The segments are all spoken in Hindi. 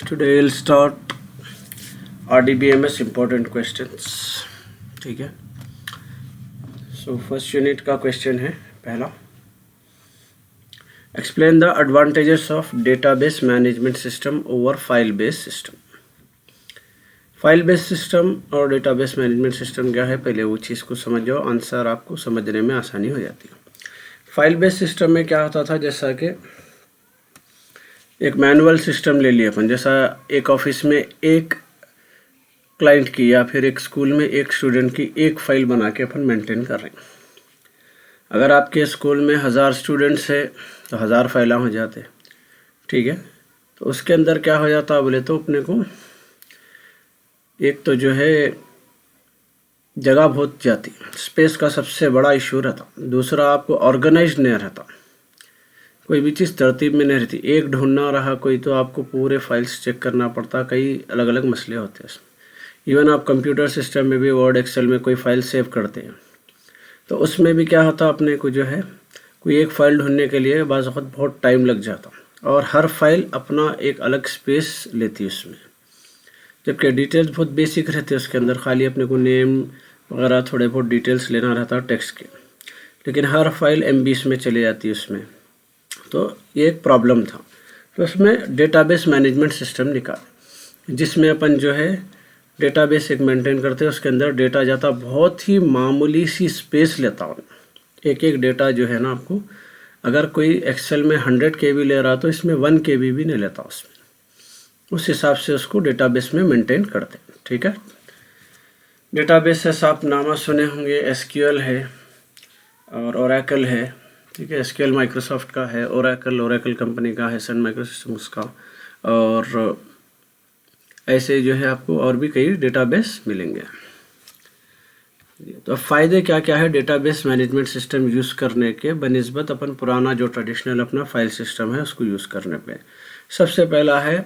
Today we'll start RDBMS important questions. ठीक है. So first unit का question है पहला. Explain the advantages of database management system over file-based system. File based system और डेटाबेस मैनेजमेंट सिस्टम क्या है, पहले वो चीज़ को समझ जाओ, आंसर आपको समझने में आसानी हो जाती है. फाइल बेस्ड सिस्टम में क्या होता था, जैसा कि एक मैनुअल सिस्टम ले लिया अपन, जैसा एक ऑफिस में एक क्लाइंट की या फिर एक स्कूल में एक स्टूडेंट की एक फ़ाइल बना के अपन मेंटेन कर रहे हैं. अगर आपके स्कूल में 1000 स्टूडेंट्स है तो 1000 फाइलें हो जाते. ठीक है, तो उसके अंदर क्या हो जाता बोले तो अपने को एक तो जो है जगह बहुत जाती, स्पेस का सबसे बड़ा इशू रहता. दूसरा आपको ऑर्गेनाइज नहीं रहता, कोई भी चीज़ तरतीब में नहीं रहती. एक ढूंढना रहा कोई तो आपको पूरे फाइल्स चेक करना पड़ता, कई अलग अलग मसले होते हैं. इवन आप कंप्यूटर सिस्टम में भी वर्ड एक्सेल में कोई फाइल सेव करते हैं तो उसमें भी क्या होता, अपने को जो है कोई एक फ़ाइल ढूंढने के लिए बाज़ वक़्त बहुत टाइम लग जाता और हर फाइल अपना एक अलग स्पेस लेती है उसमें. जबकि डिटेल्स बहुत बेसिक रहते हैं उसके अंदर, खाली अपने को नेम वगैरह थोड़े बहुत डिटेल्स लेना रहता टेक्स्ट के, लेकिन हर फाइल MBs में चली जाती है उसमें. तो ये एक प्रॉब्लम था. तो उसमें डेटाबेस मैनेजमेंट सिस्टम निकाला जिसमें अपन जो है डेटाबेस एक मेंटेन करते हैं, उसके अंदर डेटा जाता, बहुत ही मामूली सी स्पेस लेता हूँ. एक डेटा जो है ना, आपको अगर कोई एक्सेल में 100 KB ले रहा तो इसमें 1 KB भी नहीं लेता उसमें. उस हिसाब से उसको डेटाबेस में मेंटेन करते हैं. ठीक है, डेटाबेस ऐसा आप नाम सुने होंगे, SQL है और ओरेकल है. ठीक है, SQL माइक्रोसॉफ्ट का है, ओरेकल कंपनी का है, सन माइक्रोसिस्टम्स का, और ऐसे जो है आपको और भी कई डेटाबेस मिलेंगे. तो फ़ायदे क्या क्या है डेटाबेस मैनेजमेंट सिस्टम यूज़ करने के बनिस्बत अपन पुराना जो ट्रेडिशनल अपना फाइल सिस्टम है उसको यूज़ करने पे. सबसे पहला है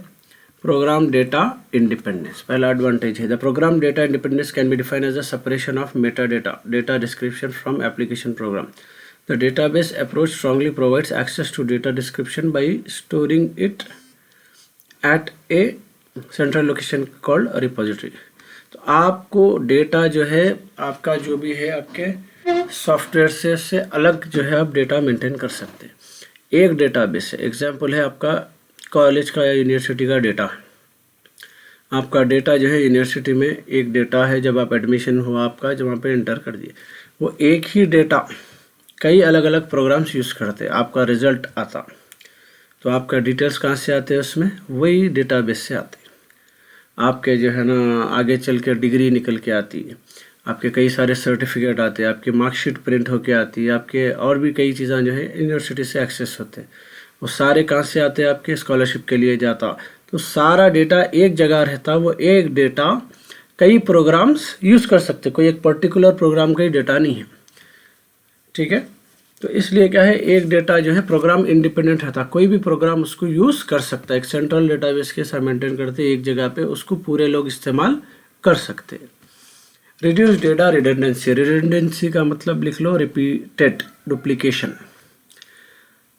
प्रोग्राम डेटा इंडिपेंडेंस. पहला एडवांटेज है the program data independence can be defined as the separation of meta data description from application program. The database approach strongly provides access to data description by storing it at a central location called a repository. तो आपको डेटा जो है आपका जो भी है आपके सॉफ्टवेयर से अलग जो है आप डेटा मेंटेन कर सकते हैं. एक डेटाबेस है, एग्जांपल है आपका कॉलेज का या यूनिवर्सिटी का डेटा. आपका डेटा जो है यूनिवर्सिटी में एक डेटा है, जब आप एडमिशन हुआ आपका जब वहाँ पे एंटर कर दिए, वो एक ही डेटा कई अलग अलग प्रोग्राम्स यूज़ करते हैं, आपका रिज़ल्ट आता. तो आपका डिटेल्स कहाँ से आते हैं, उसमें वही डेटाबेस से आते हैं. आपके जो है ना आगे चल के डिग्री निकल के आती है, आपके कई सारे सर्टिफिकेट आते हैं, आपकी मार्कशीट प्रिंट होके आती है, आपके और भी कई चीज़ें जो है यूनिवर्सिटी से एक्सेस होते हैं. वो सारे कहाँ से आते हैं, आपके स्कॉलरशिप के लिए जाता. तो सारा डेटा एक जगह रहता, वो एक डेटा कई प्रोग्राम्स यूज़ कर सकते, कोई एक पर्टिकुलर प्रोग्राम का ही डेटा नहीं है. ठीक है, तो इसलिए क्या है एक डेटा जो है प्रोग्राम इंडिपेंडेंट रहता, कोई भी प्रोग्राम उसको यूज़ कर सकता है. एक सेंट्रल डेटाबेस के साथ मेंटेन करते एक जगह पे, उसको पूरे लोग इस्तेमाल कर सकते हैं. Reduce data redundancy. रिडंडेंसी का मतलब लिख लो रिपीटेड डुप्लीकेशन.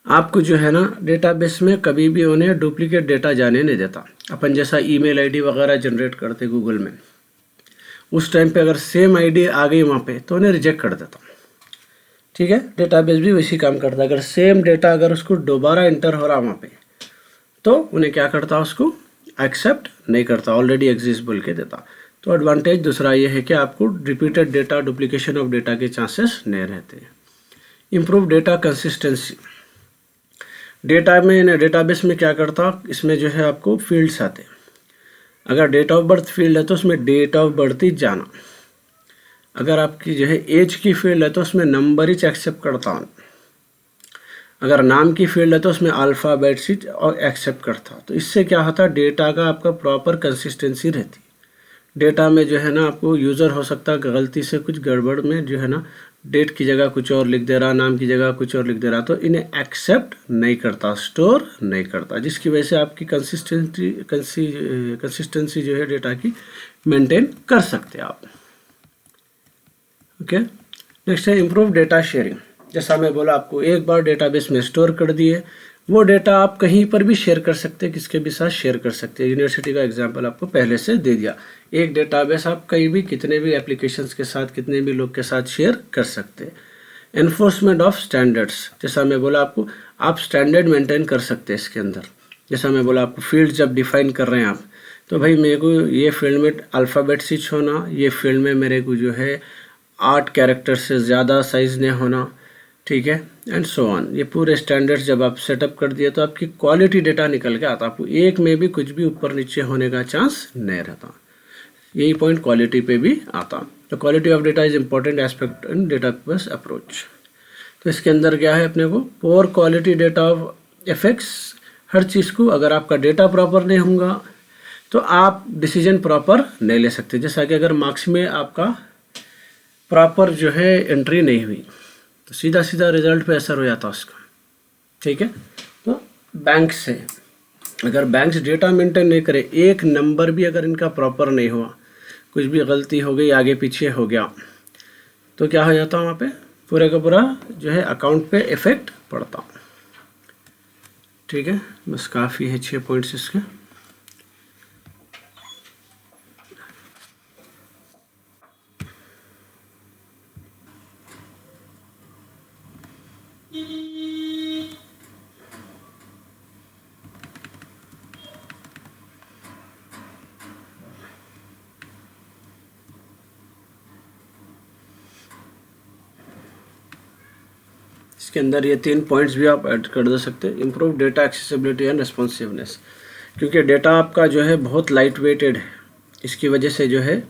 आपको जो है ना डेटाबेस में कभी भी उन्हें डुप्लीकेट डेटा जाने नहीं देता. अपन जैसा ईमेल ID वगैरह जनरेट करते गूगल में, उस टाइम पे अगर सेम ID आ गई वहाँ पे तो उन्हें रिजेक्ट कर देता. ठीक है, डेटाबेस भी वैसी काम करता है. अगर सेम डेटा अगर उसको दोबारा इंटर हो रहा वहाँ पे तो उन्हें क्या करता, उसको एक्सेप्ट नहीं करता, ऑलरेडी एग्जिस्ट बोल के देता. तो एडवांटेज दूसरा ये है कि आपको repeated data duplication of data के चांसेस नहीं रहते. Improve data consistency. डेटा में डेटाबेस में क्या करता, इसमें जो है आपको फील्ड्स आते. अगर डेट ऑफ बर्थ फील्ड है तो उसमें डेट ऑफ बर्थ ही जाना. अगर आपकी जो है एज की फील्ड है तो उसमें नंबर ही एक्सेप्ट करता हूँ. अगर नाम की फील्ड है तो उसमें अल्फ़ाबेट्स ही और एक्सेप्ट करता. तो इससे क्या होता है डेटा का आपका प्रॉपर कंसिस्टेंसी रहती. डेटा में जो है ना आपको यूज़र हो सकता है गलती से कुछ गड़बड़ में जो है ना डेट की जगह कुछ और लिख दे रहा, नाम की जगह कुछ और लिख दे रहा, तो इन्हें एक्सेप्ट नहीं करता, स्टोर नहीं करता, जिसकी वजह से आपकी कंसिस्टेंसी जो है डेटा की मेंटेन कर सकते हैं आप. ओके, नेक्स्ट है इम्प्रूव डेटा शेयरिंग. जैसा मैं बोला आपको, एक बार डेटाबेस में स्टोर कर दिए, वो डेटा आप कहीं पर भी शेयर कर सकते हैं, किसके भी साथ शेयर कर सकते हैं। यूनिवर्सिटी का एग्जांपल आपको पहले से दे दिया। एक डेटाबेस आप कहीं भी कितने भी एप्लीकेशंस के साथ कितने भी लोग के साथ शेयर कर सकते हैं। एनफोर्समेंट ऑफ स्टैंडर्ड्स, जैसा मैं बोला आपको, आप स्टैंडर्ड मेंटेन कर सकते हैं इसके अंदर। जैसा मैं बोला आपको, फील्ड जब डिफाइन कर रहे हैं आप, तो भाई मेरे को ये फील्ड में अल्फ़ाबेट स्विच होना, ये फील्ड में मेरे को जो है 8 कैरेक्टर से ज़्यादा साइज नहीं होना, ठीक है, एंड सो ऑन। ये पूरे स्टैंडर्ड्स जब आप सेटअप कर दिए तो आपकी क्वालिटी डेटा निकल के आता। आपको एक में भी कुछ भी ऊपर नीचे होने का चांस नहीं रहता। यही पॉइंट क्वालिटी पे भी आता। तो quality of data is important aspect in database approach. तो इसके अंदर क्या है अपने को, पोर क्वालिटी डेटा ऑफ इफेक्ट्स हर चीज़ को। अगर आपका डेटा प्रॉपर नहीं होगा तो आप डिसीजन प्रॉपर नहीं ले सकते। जैसा कि अगर मार्क्स में आपका प्रॉपर जो है एंट्री नहीं हुई तो सीधा सीधा रिजल्ट पे असर हो जाता उसका, ठीक है। तो बैंक से अगर बैंक्स डेटा मेंटेन नहीं करे, एक नंबर भी अगर इनका प्रॉपर नहीं हुआ, कुछ भी गलती हो गई, आगे पीछे हो गया, तो क्या हो जाता वहाँ पे पूरे का पूरा जो है अकाउंट पे इफेक्ट पड़ता, ठीक है। बस काफ़ी है 6 पॉइंट्स इसके। इसके अंदर ये 3 पॉइंट्स भी आप ऐड कर दे सकते हैं। Improve data accessibility and responsiveness, क्योंकि डेटा आपका जो है बहुत लाइट वेटेड है, इसकी वजह से जो है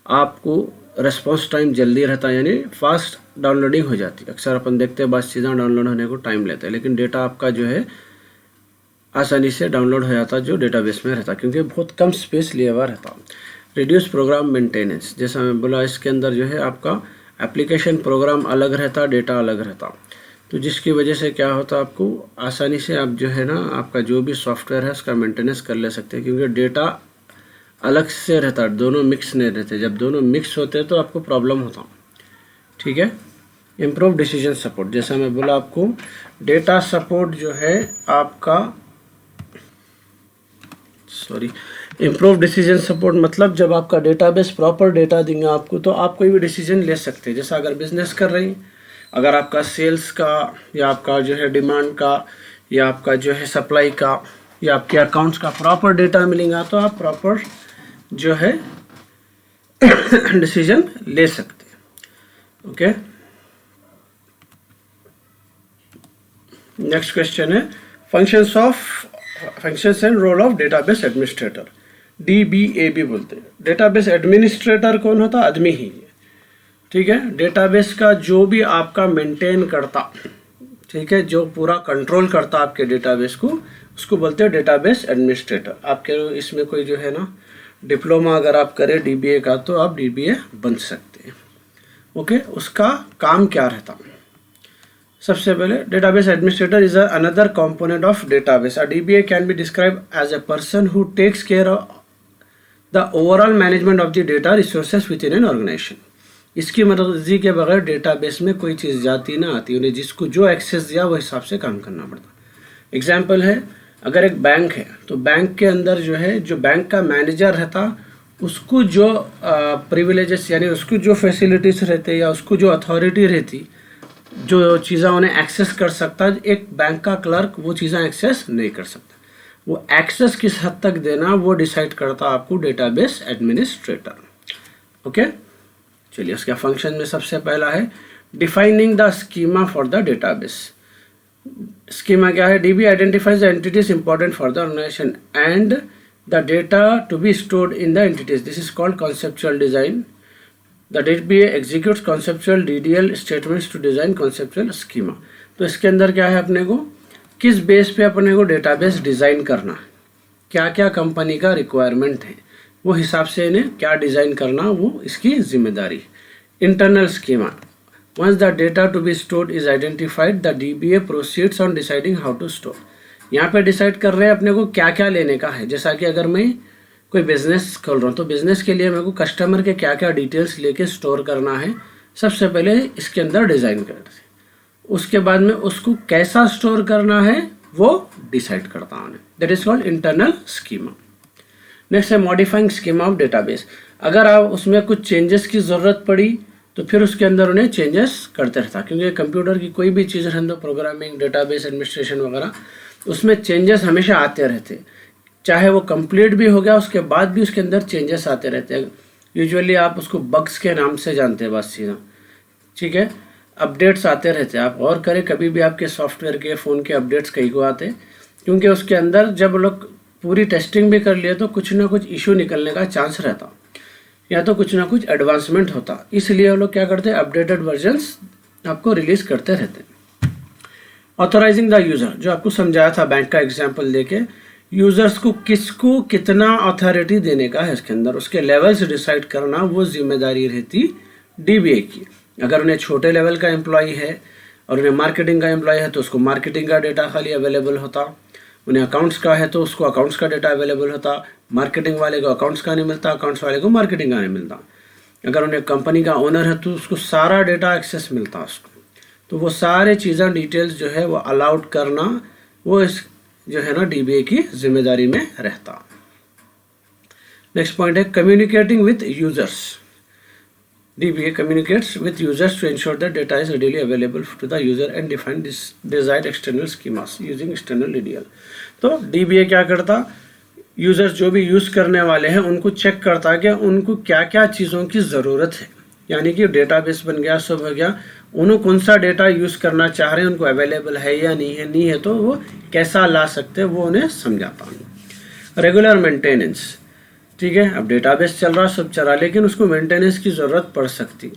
आपको रिस्पॉन्स टाइम जल्दी रहता है, यानी फास्ट डाउनलोडिंग हो जाती है। अक्सर अपन देखते हैं बस चीज़ें डाउनलोड होने को टाइम लेते हैं, लेकिन डेटा आपका जो है आसानी से डाउनलोड हो जाता जो डेटाबेस में रहता, क्योंकि बहुत कम स्पेस लिया हुआ रहता। रिड्यूस प्रोग्राम मेंटेनेंस, जैसा मैं बोला इसके अंदर जो है आपका एप्लीकेशन प्रोग्राम अलग रहता, डेटा अलग रहता, तो जिसकी वजह से क्या होता आपको आसानी से आप जो है ना आपका जो भी सॉफ्टवेयर है उसका मेंटेनेंस कर ले सकते हैं, क्योंकि डेटा अलग से रहता, दोनों मिक्स नहीं रहते। जब दोनों मिक्स होते हैं तो आपको प्रॉब्लम होता, ठीक है। इम्प्रूव डिसीजन सपोर्ट, जैसा मैं बोला आपको डेटा सपोर्ट जो है आपका इम्प्रूव डिसीजन सपोर्ट मतलब जब आपका डेटाबेस प्रॉपर डेटा देंगे आपको तो आप कोई भी डिसीजन ले सकते हैं। जैसा अगर बिजनेस कर रही, अगर आपका सेल्स का या आपका जो है डिमांड का या आपका जो है सप्लाई का या आपके अकाउंट्स का प्रॉपर डेटा मिलेगा तो आप प्रॉपर जो है डिसीजन ले सकते हैं, ओके। नेक्स्ट क्वेश्चन है functions and role of database administrator, DBAB बोलते हैं। डेटाबेस एडमिनिस्ट्रेटर कौन होता? आदमी ही है, ठीक है। डेटाबेस का जो भी आपका मेंटेन करता, ठीक है, जो पूरा कंट्रोल करता आपके डेटाबेस को, उसको बोलते हैं डेटाबेस एडमिनिस्ट्रेटर। आपके इसमें कोई जो है ना डिप्लोमा अगर आप करें DBA का तो आप DBA बन सकते हैं, ओके। उसका काम क्या रहता? सबसे पहले database administrator is another component of database. DBA can be describe as a person who takes care of the overall management of the data resources with in an organisation. इसकी मर्जी के बगैर डेटाबेस में कोई चीज़ जाती ना आती, उन्हें जिसको जो एक्सेस दिया वो हिसाब से काम करना पड़ता। एग्जाम्पल है, अगर एक बैंक है तो बैंक के अंदर जो है जो बैंक का मैनेजर रहता उसको जो प्रिविलेजेस यानी उसको जो फैसिलिटीज़ रहते या उसको जो अथॉरिटी रहती, जो चीज़ें उन्हें एक्सेस कर सकता, एक बैंक का क्लर्क वो चीज़ें एक्सेस नहीं कर सकता। वो एक्सेस किस हद तक देना वो डिसाइड करता आपको डेटाबेस एडमिनिस्ट्रेटर, ओके। चलिए उसका फंक्शन में सबसे पहला है defining the schema for the database. Schema क्या है? DB identifies the entities important for the organisation and the data to be stored in the entities. This is called conceptual design. The DBA executes conceptual DDL statements to design conceptual schema। तो इसके अंदर क्या है, अपने को किस बेस पे अपने को डेटाबेस डिज़ाइन करना, क्या क्या कंपनी का रिक्वायरमेंट है, वो हिसाब से इन्हें क्या डिज़ाइन करना वो इसकी जिम्मेदारी। Internal schema, once the data to be stored is identified the DBA proceeds on deciding how to store. यहाँ पे डिसाइड कर रहे हैं अपने को क्या क्या लेने का है। जैसा कि अगर मैं कोई बिजनेस खोल रहा हूँ तो बिजनेस के लिए मेरे को कस्टमर के क्या क्या डिटेल्स लेके स्टोर करना है, सबसे पहले इसके अंदर डिज़ाइन करते हैं। उसके बाद में उसको कैसा स्टोर करना है वो डिसाइड करता है, that is called internal schema. Next है मॉडिफाइंग स्कीमा ऑफ डेटाबेस। अगर आप उसमें कुछ चेंजेस की ज़रूरत पड़ी तो फिर उसके अंदर उन्हें चेंजेस करते रहता, क्योंकि कंप्यूटर की कोई भी चीज़ रहने दो, प्रोग्रामिंग, डेटाबेस एडमिनिस्ट्रेशन वगैरह, उसमें चेंजेस हमेशा आते रहते, चाहे वो कंप्लीट भी हो गया उसके बाद भी उसके अंदर चेंजेस आते रहते हैं। यूजुअली आप उसको बग्स के नाम से जानते हैं बस सीधा, ठीक है। अपडेट्स आते रहते हैं, आप और करें कभी भी आपके सॉफ्टवेयर के फ़ोन के अपडेट्स कहीं को आते, क्योंकि उसके अंदर जब लोग पूरी टेस्टिंग भी कर लिए तो कुछ ना कुछ इशू निकलने का चांस रहता, या तो कुछ ना कुछ एडवांसमेंट होता, इसलिए वो लोग क्या करते हैं, अपडेटेड वर्जन्स आपको रिलीज करते रहते हैं। ऑथराइजिंग द यूज़र, जो आपको समझाया था बैंक का एग्जाम्पल देके, यूज़र्स को किसको कितना अथॉरिटी देने का है इसके अंदर, उसके लेवल्स डिसाइड करना वो जिम्मेदारी रहती डीबीए की। अगर उन्हें छोटे लेवल का एम्प्लॉय है और उन्हें मार्केटिंग का एम्प्लॉय है तो उसको मार्केटिंग का डेटा खाली अवेलेबल होता, उन्हें अकाउंट्स का है तो उसको अकाउंट्स का डेटा अवेलेबल होता, मार्केटिंग वाले को अकाउंट्स का नहीं मिलता, अकाउंट्स वाले को मार्केटिंग का नहीं मिलता। अगर उन्हें कंपनी का ओनर है तो उसको सारा डेटा एक्सेस मिलता उसको। तो वो सारे चीज़ें डिटेल्स जो है वो अलाउड करना वो इस जो है ना डीबीए की जिम्मेदारी में रहता। नेक्स्ट पॉइंट है communicating with users. DBA communicates with users to ensure that data is readily available to the user and define desired external schemas using external DDL। तो DBA क्या करता, यूजर्स जो भी यूज़ करने वाले हैं उनको चेक करता कि उनको क्या क्या चीज़ों की ज़रूरत है, यानी कि डेटाबेस बन गया, सब हो गया, उन्होंने कौन सा डेटा यूज़ करना चाह रहे हैं, उनको अवेलेबल है या नहीं है तो वो कैसा ला सकते हैं वो उन्हें समझाता। रेगुलर मेंटेनेंस, ठीक है, अब डेटाबेस चल रहा, सब चला, लेकिन उसको मेंटेनेंस की ज़रूरत पड़ सकती,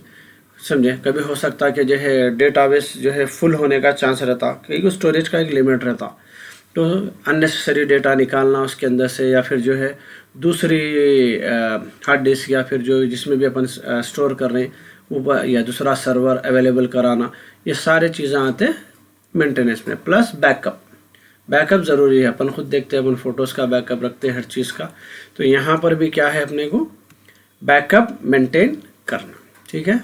समझे। कभी हो सकता कि जो है डेटाबेस जो है फुल होने का चांस रहता, क्योंकि स्टोरेज का एक लिमिट रहता, तो अननेसेसरी डेटा निकालना उसके अंदर से, या फिर जो है दूसरी हार्ड डिस्क या फिर जो जिसमें भी अपन स्टोर कर रहे हैं वो, या दूसरा सर्वर अवेलेबल कराना, ये सारे चीज़ें आते हैं मेंटेनेंस में। प्लस बैकअप ज़रूरी है, अपन खुद देखते हैं, अपन फोटोज़ का बैकअप रखते हैं, हर चीज़ का, तो यहाँ पर भी क्या है, अपने को बैकअप मेंटेन करना, ठीक है।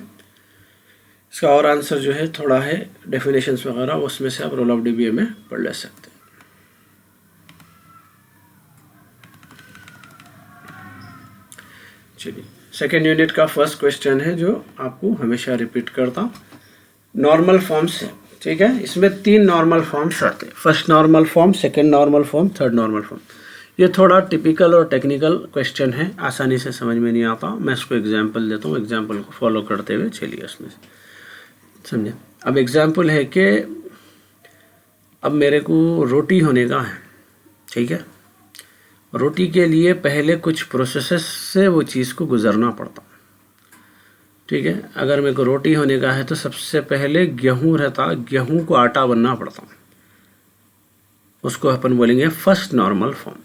इसका और आंसर जो है थोड़ा है डेफिनेशंस वगैरह, उसमें से आप रोल ऑफ डीबीए में पढ़ ले सकते हैं। चलिए, सेकेंड यूनिट का फर्स्ट क्वेश्चन है जो आपको हमेशा रिपीट करता, नॉर्मल फॉर्म्स है, ठीक है। इसमें 3 नॉर्मल फॉर्म्स आते हैं, first normal form, second normal form, third normal form. ये थोड़ा टिपिकल और टेक्निकल क्वेश्चन है, आसानी से समझ में नहीं आता, मैं इसको एग्जांपल देता हूँ, एग्जांपल को फॉलो करते हुए चलिए उसमें समझे। अब एग्जांपल है कि अब मेरे को रोटी होने का है, ठीक है, रोटी के लिए पहले कुछ प्रोसेसेस से वो चीज़ को गुजरना पड़ता, ठीक है। अगर मेरे को रोटी होने का है तो सबसे पहले गेहूँ रहता, गेहूँ को आटा बनना पड़ता, उसको अपन बोलेंगे फर्स्ट नॉर्मल फॉर्म,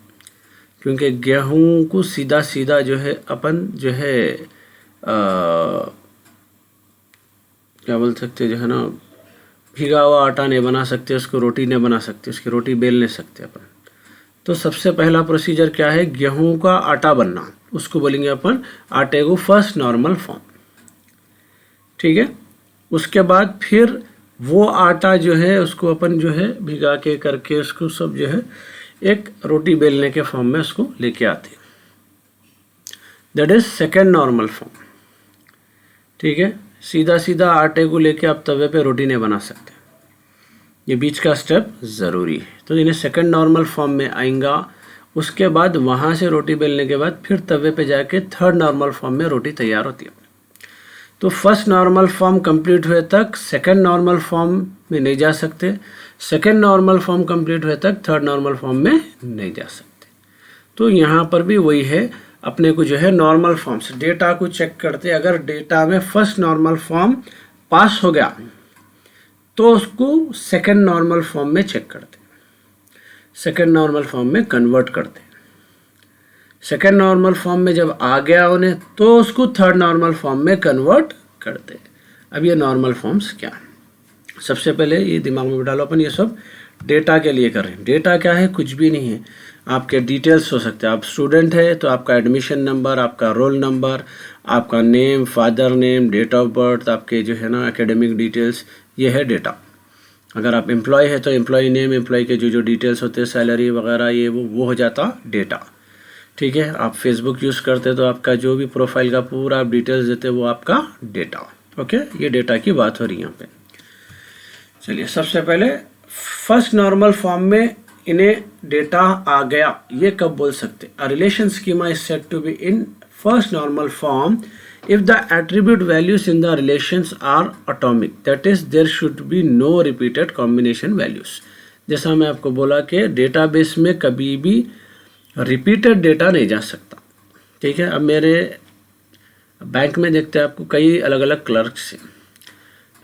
क्योंकि गेहूँ को सीधा सीधा जो है अपन जो है क्या बोल सकते, जो है ना, भीगा हुआ आटा नहीं बना सकते, उसको रोटी नहीं बना सकते, उसकी रोटी बेल नहीं सकते अपन। तो सबसे पहला प्रोसीजर क्या है, गेहूँ का आटा बनना, उसको बोलेंगे अपन आटे को फर्स्ट नॉर्मल फॉर्म, ठीक है। उसके बाद फिर वो आटा जो है उसको अपन जो है भिगा के करके उसको सब जो है एक रोटी बेलने के फॉर्म में उसको लेके आते, that is second normal form, ठीक है। सीधा सीधा आटे को लेके आप तवे पे रोटी नहीं बना सकते, ये बीच का स्टेप ज़रूरी है, तो इन्हें सेकेंड नॉर्मल फॉर्म में आएगा। उसके बाद वहाँ से रोटी बेलने के बाद फिर तवे पे जाके थर्ड नॉर्मल फॉर्म में रोटी तैयार होती है। तो फर्स्ट नॉर्मल फॉर्म कंप्लीट हुए तक सेकेंड नॉर्मल फॉर्म में नहीं जा सकते, सेकेंड नॉर्मल फॉर्म कंप्लीट हुए तक थर्ड नॉर्मल फॉर्म में नहीं जा सकते। तो यहाँ पर भी वही है, अपने को जो है नॉर्मल फॉर्म से डेटा को चेक करते, अगर डेटा में फर्स्ट नॉर्मल फॉर्म पास हो गया तो उसको सेकेंड नॉर्मल फॉर्म में चेक करते, सेकेंड नॉर्मल फॉर्म में कन्वर्ट करते, सेकेंड नॉर्मल फॉर्म में जब आ गया उन्हें तो उसको थर्ड नॉर्मल फॉर्म में कन्वर्ट करते। अब ये नॉर्मल फॉर्म्स क्या है, सबसे पहले ये दिमाग में डालो, अपन ये सब डेटा के लिए कर रहे हैं। डेटा क्या है, कुछ भी नहीं है, आपके डिटेल्स हो सकते हैं, आप स्टूडेंट है तो आपका एडमिशन नंबर, आपका रोल नंबर, आपका name, father name, date of birth, आपके जो है ना एकेडमिक डिटेल्स, ये है डेटा। अगर आप एम्प्लॉय है तो एम्प्लॉय नेम, एम्प्लॉय के जो डिटेल्स होते हैं, सैलरी वगैरह, ये वो हो जाता डेटा। ठीक है, आप फेसबुक यूज़ करते हैं तो आपका जो भी प्रोफाइल का पूरा आप डिटेल्स देते हैं वो आपका डेटा। ओके, ये डेटा की बात हो रही है यहाँ पे। चलिए, सबसे पहले फर्स्ट नॉर्मल फॉर्म में इन्हें डेटा आ गया, ये कब बोल सकते? A relation schema is said to be in first normal form if the attribute values in the relations are atomic, that is there should be no repeated combination values। जैसा मैं आपको बोला कि डेटाबेस में कभी भी रिपीटेड डेटा नहीं जा सकता। ठीक है, अब मेरे बैंक में देखते हैं आपको कई अलग अलग क्लर्क्स हैं,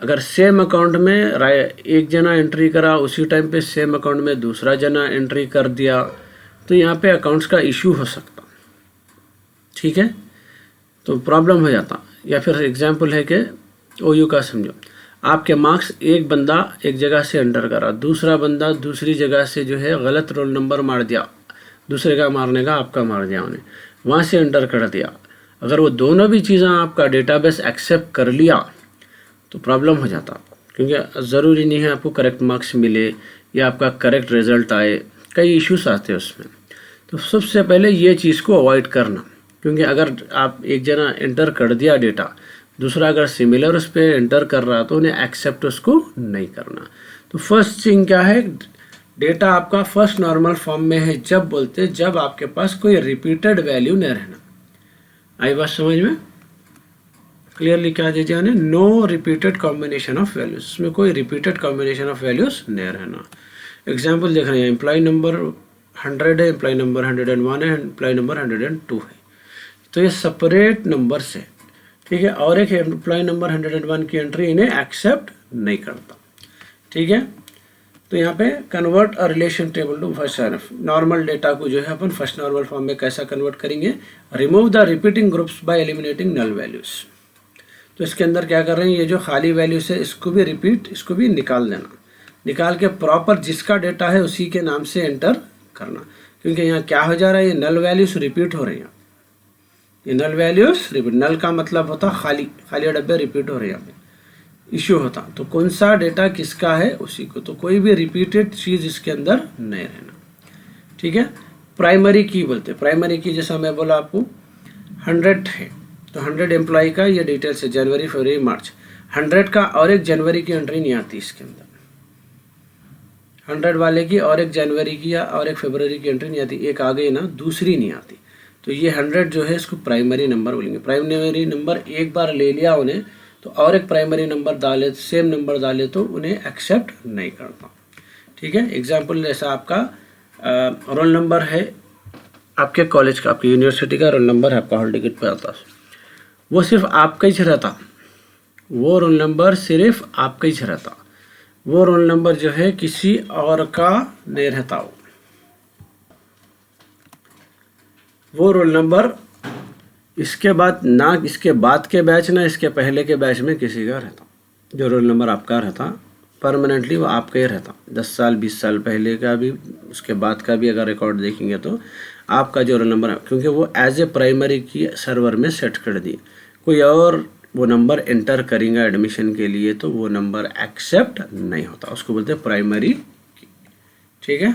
अगर सेम अकाउंट में एक जना एंट्री करा, उसी टाइम पे सेम अकाउंट में दूसरा जना एंट्री कर दिया, तो यहाँ पे अकाउंट्स का इशू हो सकता। ठीक है, तो प्रॉब्लम हो जाता। या फिर एग्जांपल है कि ओयू का समझो, आपके मार्क्स एक बंदा एक जगह से एंटर करा, दूसरा बंदा दूसरी जगह से जो है गलत रोल नंबर मार दिया, दूसरे का मारने का आपका मार दिया उन्हें, वहाँ से एंटर कर दिया। अगर वो दोनों भी चीज़ें आपका डेटाबेस एक्सेप्ट कर लिया तो प्रॉब्लम हो जाता, क्योंकि ज़रूरी नहीं है आपको करेक्ट मार्क्स मिले या आपका करेक्ट रिजल्ट आए, कई इश्यूज आते हैं उसमें। तो सबसे पहले ये चीज़ को अवॉइड करना, क्योंकि अगर आप एक जना एंटर कर दिया डेटा, दूसरा अगर सिमिलर उस पर एंटर कर रहा तो उन्हें एक्सेप्ट उसको नहीं करना। तो फर्स्ट थिंग क्या है, डेटा आपका फर्स्ट नॉर्मल फॉर्म में है जब बोलते जब आपके पास कोई रिपीटेड वैल्यू नहीं रहना। आई बात समझ में? क्लियरली क्या दीजिए उन्हें, no repeated combination of values, उसमें कोई रिपीटेड कॉम्बिनेशन ऑफ वैल्यूज नहीं रहना। एग्जाम्पल देख रहे हैं, एम्प्लॉय नंबर 100 है, एम्प्लॉय नंबर 101 है, एम्प्लॉय नंबर 102 है, तो ये सेपरेट नंबर से। ठीक है, और एक एम्प्लॉय नंबर 101 की एंट्री इन्हें एक्सेप्ट नहीं करता। ठीक है, तो यहाँ पे convert a relation table to first normal data को जो है अपन फर्स्ट नॉर्मल फॉर्म में कैसा कन्वर्ट करेंगे, remove the repeating groups by eliminating null values. तो इसके अंदर क्या कर रहे हैं, ये जो खाली वैल्यूज है इसको भी रिपीट, इसको भी निकाल देना, निकाल के प्रॉपर जिसका डेटा है उसी के नाम से एंटर करना, क्योंकि यहाँ क्या हो जा रहा है, ये नल वैल्यूज रिपीट हो रही हैं। ये नल वैल्यूज रिपीट, नल का मतलब होता खाली, खाली डब्बे रिपीट हो रहे हैं, यहाँ पे इश्यू होता। तो कौन सा डेटा किसका है उसी को, तो कोई भी रिपीटेड चीज इसके अंदर नहीं रहना। ठीक है, प्राइमरी की बोलते हैं, प्राइमरी की जैसा मैं बोला आपको 100 है, तो 100 एम्प्लॉय का ये डिटेल्स है, जनवरी फरवरी मार्च। 100 का और एक जनवरी की एंट्री नहीं आती इसके अंदर, 100 वाले की और एक जनवरी की या और एक फरवरी की एंट्री नहीं आती, एक आ गई ना, दूसरी नहीं आती। तो ये 100 जो है इसको प्राइमरी नंबर बोलेंगे। प्राइमरी नंबर एक बार ले लिया उन्हें, तो और एक प्राइमरी नंबर डाले, सेम नंबर डाले तो उन्हें एक्सेप्ट नहीं करता। ठीक है, एग्जाम्पल जैसा आपका रोल नंबर है आपके कॉलेज का, आपकी यूनिवर्सिटी का रोल नंबर है, आपका हॉल टिकट पे आता, वो सिर्फ आपका ही रहता, वो रोल नंबर सिर्फ आपका ही रहता, वो रोल नंबर जो है किसी और का नहीं रहता। वो रोल नंबर इसके बाद ना, इसके बाद के बैच ना इसके पहले के बैच में किसी का रहता, जो रोल नंबर आपका रहता परमानेंटली वो आपका ही रहता। 10 साल 20 साल पहले का भी, उसके बाद का भी अगर रिकॉर्ड देखेंगे तो आपका जो रोल नंबर है, क्योंकि वो एज ए प्राइमरी की सर्वर में सेट कर दिए, कोई और वो नंबर एंटर करेंगे एडमिशन के लिए तो वो नंबर एक्सेप्ट नहीं होता, उसको बोलते हैं प्राइमरी की। ठीक है,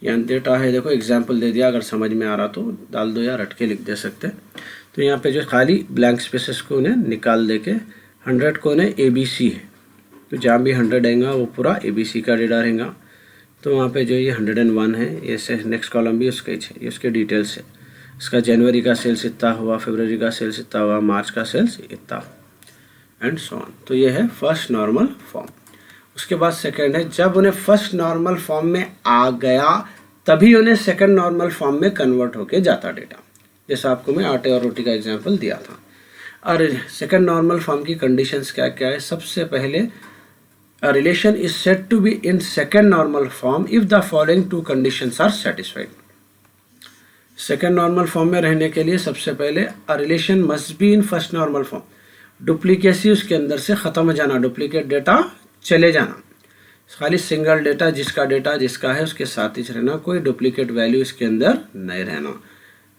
यहाँ डेटा है, देखो एग्जाम्पल दे दिया, अगर समझ में आ रहा तो डाल दो या रट के लिख दे सकते। तो यहाँ पे जो खाली ब्लैंक स्पेसेस को उन्हें निकाल दे के 100 को उन्हें ABC है, तो जहाँ भी 100 आएगा वो पूरा ABC का डेटा रहेगा। तो वहाँ पे जो ये 101 है, ये नेक्स्ट कॉलम भी उसका ही है, ये उसके डिटेल्स है, इसका जनवरी का सेल्स इतना हुआ, फरवरी का सेल्स इतना हुआ, मार्च का सेल्स इतना, एंड सो ऑन। तो ये है फर्स्ट नॉर्मल फॉर्म। उसके बाद सेकंड है, जब उन्हें फर्स्ट नॉर्मल फॉर्म में आ गया तभी उन्हें सेकंड नॉर्मल फॉर्म में कन्वर्ट होके जाता डेटा, जैसा आपको मैं आटे और रोटी का एग्जांपल दिया था। और सेकंड नॉर्मल फॉर्म की कंडीशंस क्या क्या है, सबसे पहले a relation is said to be in second normal form if the following two conditions are satisfied। Second normal form में रहने के लिए सबसे पहले a relation must be in first normal form, duplicacy उसके अंदर से ख़त्म हो जाना, डुप्लीकेट डेटा चले जाना, खाली सिंगल डेटा जिसका है उसके साथ ही रहना, कोई डुप्लीकेट वैल्यू इसके अंदर नहीं रहना।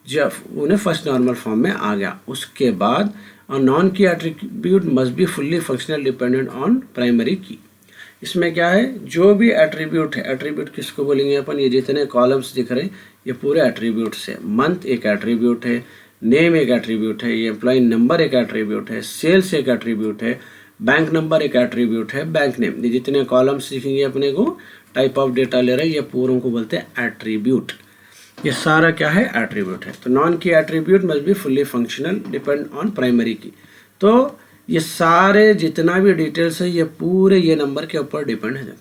जब उन्हें फर्स्ट नॉर्मल फॉर्म में आ गया, उसके बाद नॉन की attribute must be fully functional dependent on primary की, इसमें क्या है, जो भी एट्रीब्यूट है, एट्रीब्यूट किसको बोलेंगे अपन, ये जितने कॉलम्स दिख रहे हैं ये पूरे एट्रीब्यूट्स है। मंथ एक एट्रीब्यूट है, नेम एक एट्रीब्यूट है, ये एम्प्लॉय नंबर एक एट्रीब्यूट है, सेल्स एक एट्रीब्यूट है, बैंक नंबर एक एट्रीब्यूट है, बैंक नेम, ये जितने कॉलम्स दिखेंगे अपने को टाइप ऑफ डेटा ले रहे हैं, ये पूरों को बोलते हैं एट्रीब्यूट। ये सारा क्या है, एट्रीब्यूट है। तो नॉन की attribute must be fully functional, depend on primary की। तो ये सारे जितना भी डिटेल्स है ये पूरे ये नंबर के ऊपर डिपेंड है।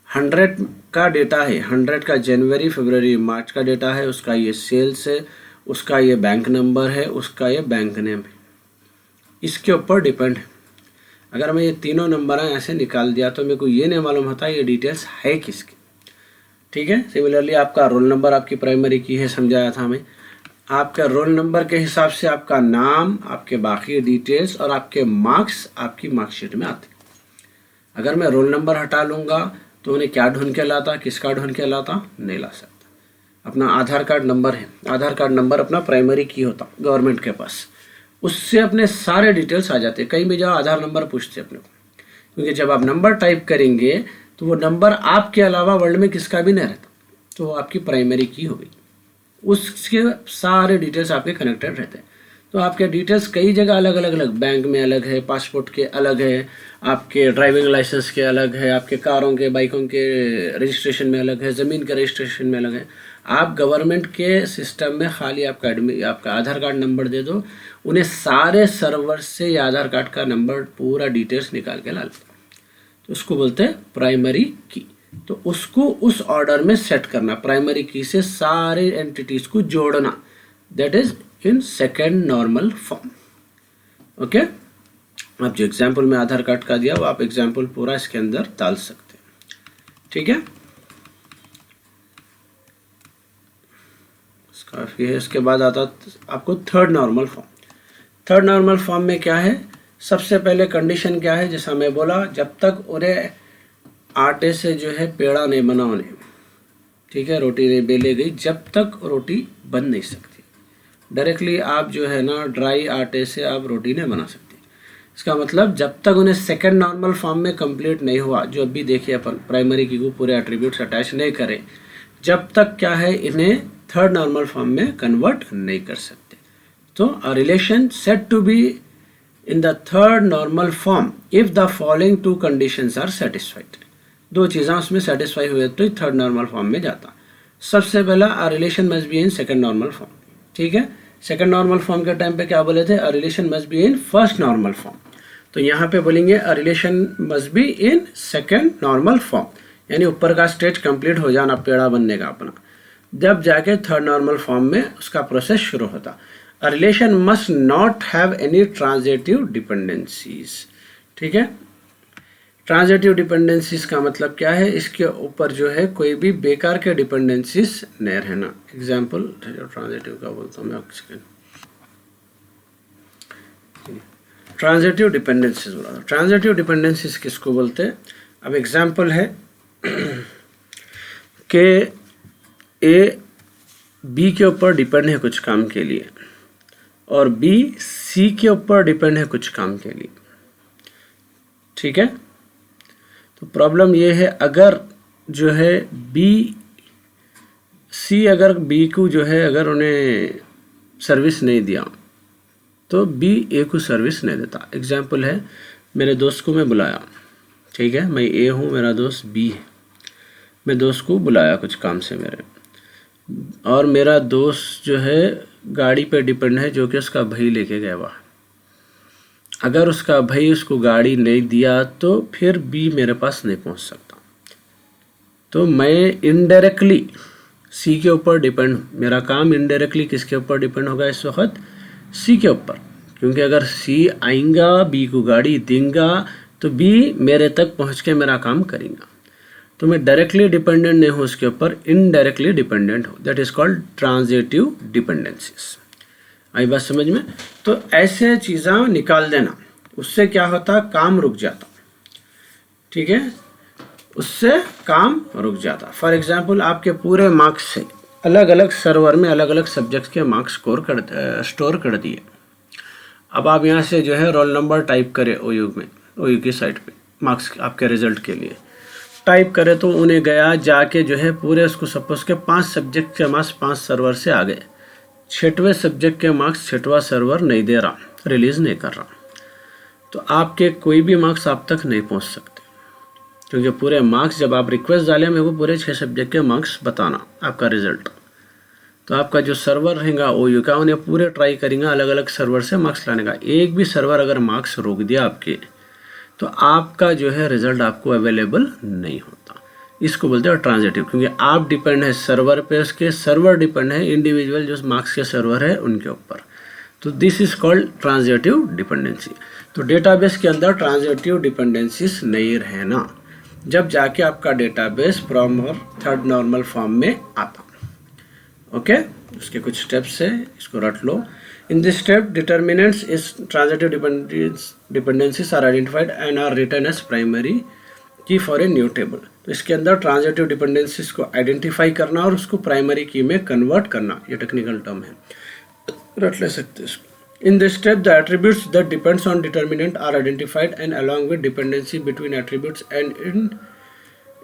100 का डेटा है, 100 का जनवरी फरवरी मार्च का डेटा है, उसका ये सेल्स है, उसका ये बैंक नंबर है, उसका ये बैंक नेम है, इसके ऊपर डिपेंड है। अगर मैं ये तीनों नंबर ऐसे निकाल दिया तो मेरे को ये नहीं मालूम होता ये डिटेल्स है किसकी। ठीक है। सिमिलरली आपका रोल नंबर आपकी प्राइमरी की है, समझाया था हमें। आपका रोल नंबर के हिसाब से आपका नाम, आपके बाकी डिटेल्स और आपके मार्क्स आपकी मार्कशीट में आते। अगर मैं रोल नंबर हटा लूँगा तो उन्हें क्या ढूंढ के लाता, किसका ढूंढ के लाता, नहीं ला सकता। अपना आधार कार्ड नंबर है, आधार कार्ड नंबर अपना प्राइमरी की होता गवर्नमेंट के पास, उससे अपने सारे डिटेल्स आ जाते। कहीं भी जाओ आधार नंबर पूछते अपने को, क्योंकि जब आप नंबर टाइप करेंगे तो वो नंबर आपके अलावा वर्ल्ड में किसका भी नहीं रहता, तो वो आपकी प्राइमरी की हो गई, उसके सारे डिटेल्स आपके कनेक्टेड रहते हैं। तो आपके डिटेल्स कई जगह अलग अलग, बैंक में अलग है, पासपोर्ट के अलग है, आपके ड्राइविंग लाइसेंस के अलग है, आपके कारों के बाइकों के रजिस्ट्रेशन में अलग है, ज़मीन के रजिस्ट्रेशन में अलग है। आप गवर्नमेंट के सिस्टम में खाली आपका आधार कार्ड नंबर दे दो, उन्हें सारे सर्वर से ये आधार कार्ड का नंबर पूरा डिटेल्स निकाल के ला लेते, तो उसको बोलते हैं प्राइमरी की। तो उसको उस ऑर्डर में सेट करना, प्राइमरी की से सारे एंटिटीज को जोड़ना, that is in second normal form. Okay, अब जो एग्जाम्पल में आधार कार्ड का दिया वो आप एग्जाम्पल पूरा इसके अंदर डाल सकते हैं। ठीक है, काफी है। इसके बाद आता आपको third normal form. Third normal form में क्या है, सबसे पहले कंडीशन क्या है, जैसा मैं बोला, जब तक उन्हें आटे से जो है पेड़ा नहीं बना उन्हें, ठीक है, रोटी नहीं बेले गई, जब तक रोटी बन नहीं सकती। डायरेक्टली आप जो है ना ड्राई आटे से आप रोटी नहीं बना सकते। इसका मतलब जब तक उन्हें सेकंड नॉर्मल फॉर्म में कंप्लीट नहीं हुआ, जो अभी देखिए अपन प्राइमरी की को पूरे एट्रीब्यूट्स अटैच नहीं करें, जब तक क्या है इन्हें थर्ड नॉर्मल फॉर्म में कन्वर्ट नहीं कर सकते। तो a relation set to be in the third normal form if the following two conditions are satisfied. दो चीज़ें उसमें सेटिस्फाई हुए तो थर्ड नॉर्मल फॉर्म में जाता। सबसे पहला a relation must be in second normal form. ठीक है, सेकंड नॉर्मल फॉर्म के टाइम पे क्या बोले थे, a relation must be in first normal form. तो यहाँ पे बोलेंगे a relation must be in second normal form, यानी ऊपर का स्टेज कंप्लीट हो जाना पेड़ा बनने का अपना, जब जाके थर्ड नॉर्मल फॉर्म में उसका प्रोसेस शुरू होता। A relation must not have any transitive dependencies. ठीक है, ट्रांजिटिव डिपेंडेंसीज का मतलब क्या है, इसके ऊपर जो है कोई भी बेकार के डिपेंडेंसीज नहीं रहना। एग्जाम्पल ट्रांजिटिव का बोलता हूँ मैं, ट्रांजिटिव डिपेंडेंसीज बोला। ट्रांजिटिव डिपेंडेंसीज किसको बोलते हैं, अब एग्जाम्पल है कि ए बी के ऊपर डिपेंड है कुछ काम के लिए और बी सी के ऊपर डिपेंड है कुछ काम के लिए। ठीक है, तो प्रॉब्लम ये है, अगर जो है बी सी अगर बी को जो है अगर उन्हें सर्विस नहीं दिया तो बी ए को सर्विस नहीं देता। एग्जाम्पल है, मेरे दोस्त को मैं बुलाया, ठीक है, मैं ए हूँ, मेरा दोस्त बी है, मैं दोस्त को बुलाया कुछ काम से मेरे, और मेरा दोस्त जो है गाड़ी पे डिपेंड है जो कि उसका भाई लेके गया वहाँ। अगर उसका भाई उसको गाड़ी नहीं दिया तो फिर बी मेरे पास नहीं पहुँच सकता। तो मैं इनडायरेक्टली सी के ऊपर डिपेंड हूँ, मेरा काम इनडायरेक्टली किसके ऊपर डिपेंड होगा इस वक्त, सी के ऊपर, क्योंकि अगर सी आएगा बी को गाड़ी देगा तो बी मेरे तक पहुँच के मेरा काम करेगा। तो मैं डायरेक्टली डिपेंडेंट नहीं हूँ उसके ऊपर, इनडायरेक्टली डिपेंडेंट हूँ, that is called transitive dependencies. आई बात समझ में। तो ऐसे चीज़ें निकाल देना, उससे क्या होता, काम रुक जाता। ठीक है, उससे काम रुक जाता। फॉर एग्जांपल आपके पूरे मार्क्स से अलग अलग सर्वर में अलग अलग सब्जेक्ट्स के मार्क्स स्टोर कर दिए। अब आप यहाँ से जो है रोल नंबर टाइप करें ओयू में, ओयू की साइट पे, मार्क्स आपके रिजल्ट के लिए टाइप करे तो उन्हें गया जाके जो है पूरे उसको सपोज के 5 सब्जेक्ट के मार्क्स 5 सर्वर से आ गए, 6वें सब्जेक्ट के मार्क्स 6वां सर्वर नहीं दे रहा, रिलीज़ नहीं कर रहा, तो आपके कोई भी मार्क्स आप तक नहीं पहुंच सकते, क्योंकि पूरे मार्क्स जब आप रिक्वेस्ट डालें मेरे को पूरे 6 सब्जेक्ट के मार्क्स बताना आपका रिजल्ट, तो आपका जो सर्वर रहेगा वो क्या उन्हें पूरे ट्राई करेंगे अलग अलग सर्वर से मार्क्स लाने का। एक भी सर्वर अगर मार्क्स रोक दिया आपके तो आपका जो है रिजल्ट आपको अवेलेबल नहीं होता। इसको बोलते हैं ट्रांजिटिव, क्योंकि आप डिपेंड है सर्वर पे, उसके सर्वर डिपेंड है इंडिविजुअल जो मार्क्स के सर्वर है उनके ऊपर, तो this is called transitive dependency. तो डेटाबेस के अंदर ट्रांजिटिव डिपेंडेंसीज नहीं रहना, जब जाके आपका database proper third normal form में आता। ओके, उसके कुछ स्टेप्स है, इसको रट लो। In this step, determinants is transitive dependencies are identified and are written as primary key for a new table. तो इसके अंदर ट्रांजिटिव डिपेंडेंसीज को आइडेंटिफाई करना और उसको प्राइमरी की में कन्वर्ट करना, ये टेक्निकल टर्म है, रट ले सकते इसको। In this step, the attributes that depends on determinant are identified and along with dependency between attributes and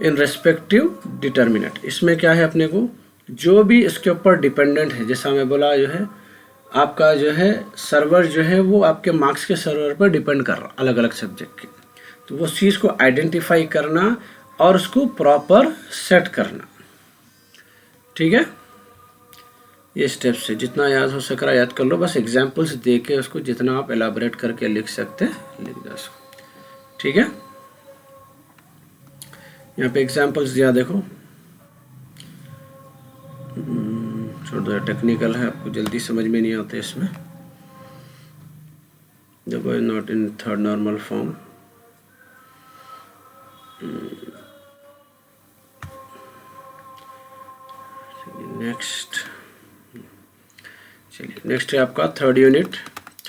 in respective determinant। इसमें क्या है, अपने को जो भी इसके ऊपर डिपेंडेंट है, जैसा मैं बोला जो है आपका जो है सर्वर जो है वो आपके मार्क्स के सर्वर पर डिपेंड कर रहा अलग अलग सब्जेक्ट के, तो वो चीज़ को आइडेंटिफाई करना और उसको प्रॉपर सेट करना। ठीक है, ये स्टेप्स है, जितना याद हो सक रहा याद कर लो, बस एग्जांपल्स दे के उसको जितना आप एलाबोरेट करके लिख सकते लिख दो उसको। ठीक है, यहाँ पे एग्जांपल्स दिया देखो, छोड़ दो, टेक्निकल है, आपको जल्दी समझ में नहीं आते इसमें। देखो not in third normal form, next, चलिए नेक्स्ट है आपका थर्ड यूनिट।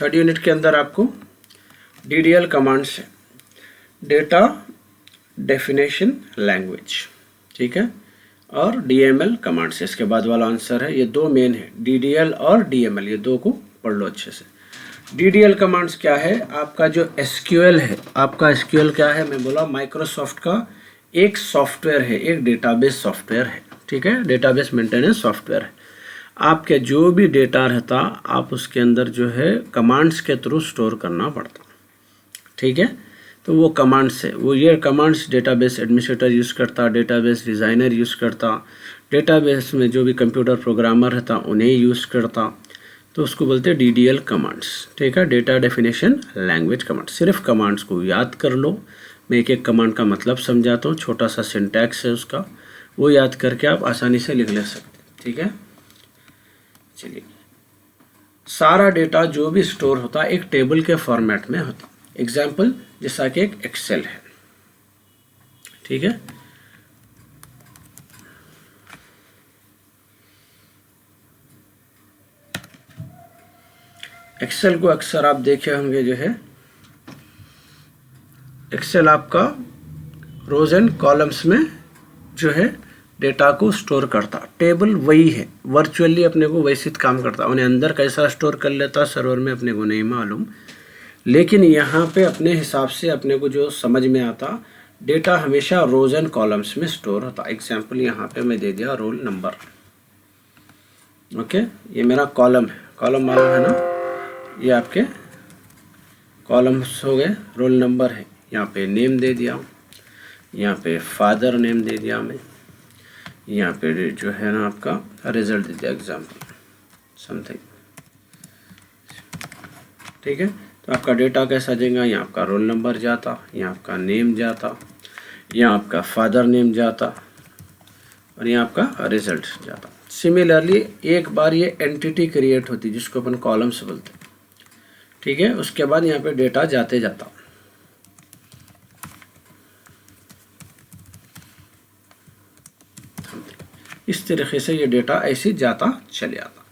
थर्ड यूनिट के अंदर आपको DDL कमांड्स है, डेटा डेफिनेशन लैंग्वेज, ठीक है, और DML कमांड्स है। इसके बाद वाला आंसर है, ये दो मेन है, DDL और DML, ये दो को पढ़ लो अच्छे से। DDL कमांड्स क्या है, आपका जो SQL है, आपका SQL क्या है, मैं बोला माइक्रोसॉफ्ट का एक सॉफ्टवेयर है, एक डेटाबेस सॉफ्टवेयर है, ठीक है, डेटाबेस मेंटेनेंस सॉफ्टवेयर है। आपके जो भी डेटा रहता आप उसके अंदर जो है कमांड्स के थ्रू स्टोर करना पड़ता, ठीक है। तो वो कमांड्स है, वो ये कमांड्स डेटाबेस एडमिनिस्ट्रेटर यूज़ करता, डेटाबेस डिज़ाइनर यूज़ करता, डेटाबेस में जो भी कंप्यूटर प्रोग्रामर रहता उन्हें यूज़ करता, तो उसको बोलते हैं DDL कमांड्स, ठीक है, डेटा डेफिनेशन लैंग्वेज कमांड। सिर्फ कमांड्स को याद कर लो, मैं एक एक कमांड का मतलब समझाता हूँ, छोटा सा सिंटैक्स है उसका, वो याद करके आप आसानी से लिख ले सकते, ठीक है। चलिए, सारा डेटा जो भी स्टोर होता एक टेबल के फॉर्मेट में होता, एग्जाम्पल जैसा कि एक एक्सेल है, ठीक है। एक्सेल को अक्सर आप देखे होंगे, जो है एक्सेल आपका रोज एंड कॉलम्स में जो है डेटा को स्टोर करता, टेबल वही है, वर्चुअली अपने को वैसे काम करता, उन्हें अंदर कैसा स्टोर कर लेता सर्वर में अपने को नहीं मालूम, लेकिन यहाँ पे अपने हिसाब से अपने को जो समझ में आता, डेटा हमेशा रोज एंड कॉलम्स में स्टोर होता। एग्जाम्पल यहाँ पे मैं दे दिया रोल नंबर, ओके, ये मेरा कॉलम है, कॉलम मालूम है ना, ये आपके कॉलम्स हो गए, रोल नंबर है, यहाँ पे नेम दे दिया, यहाँ पे फादर नेम दे दिया मैं, यहाँ पे जो है ना आपका रिजल्ट दे दिया एग्जाम्पल समथिंग, ठीक है। तो आपका डेटा कैसा देगा, यहाँ आपका रोल नंबर जाता, यहाँ आपका नेम जाता, यहाँ आपका फादर नेम जाता और यहाँ आपका रिजल्ट जाता। सिमिलरली एक बार ये एंटिटी क्रिएट होती जिसको अपन कॉलम्स बोलते, ठीक है, उसके बाद यहाँ पे डेटा जाते जाता, इस तरीके से ये डेटा ऐसे जाता चले आता।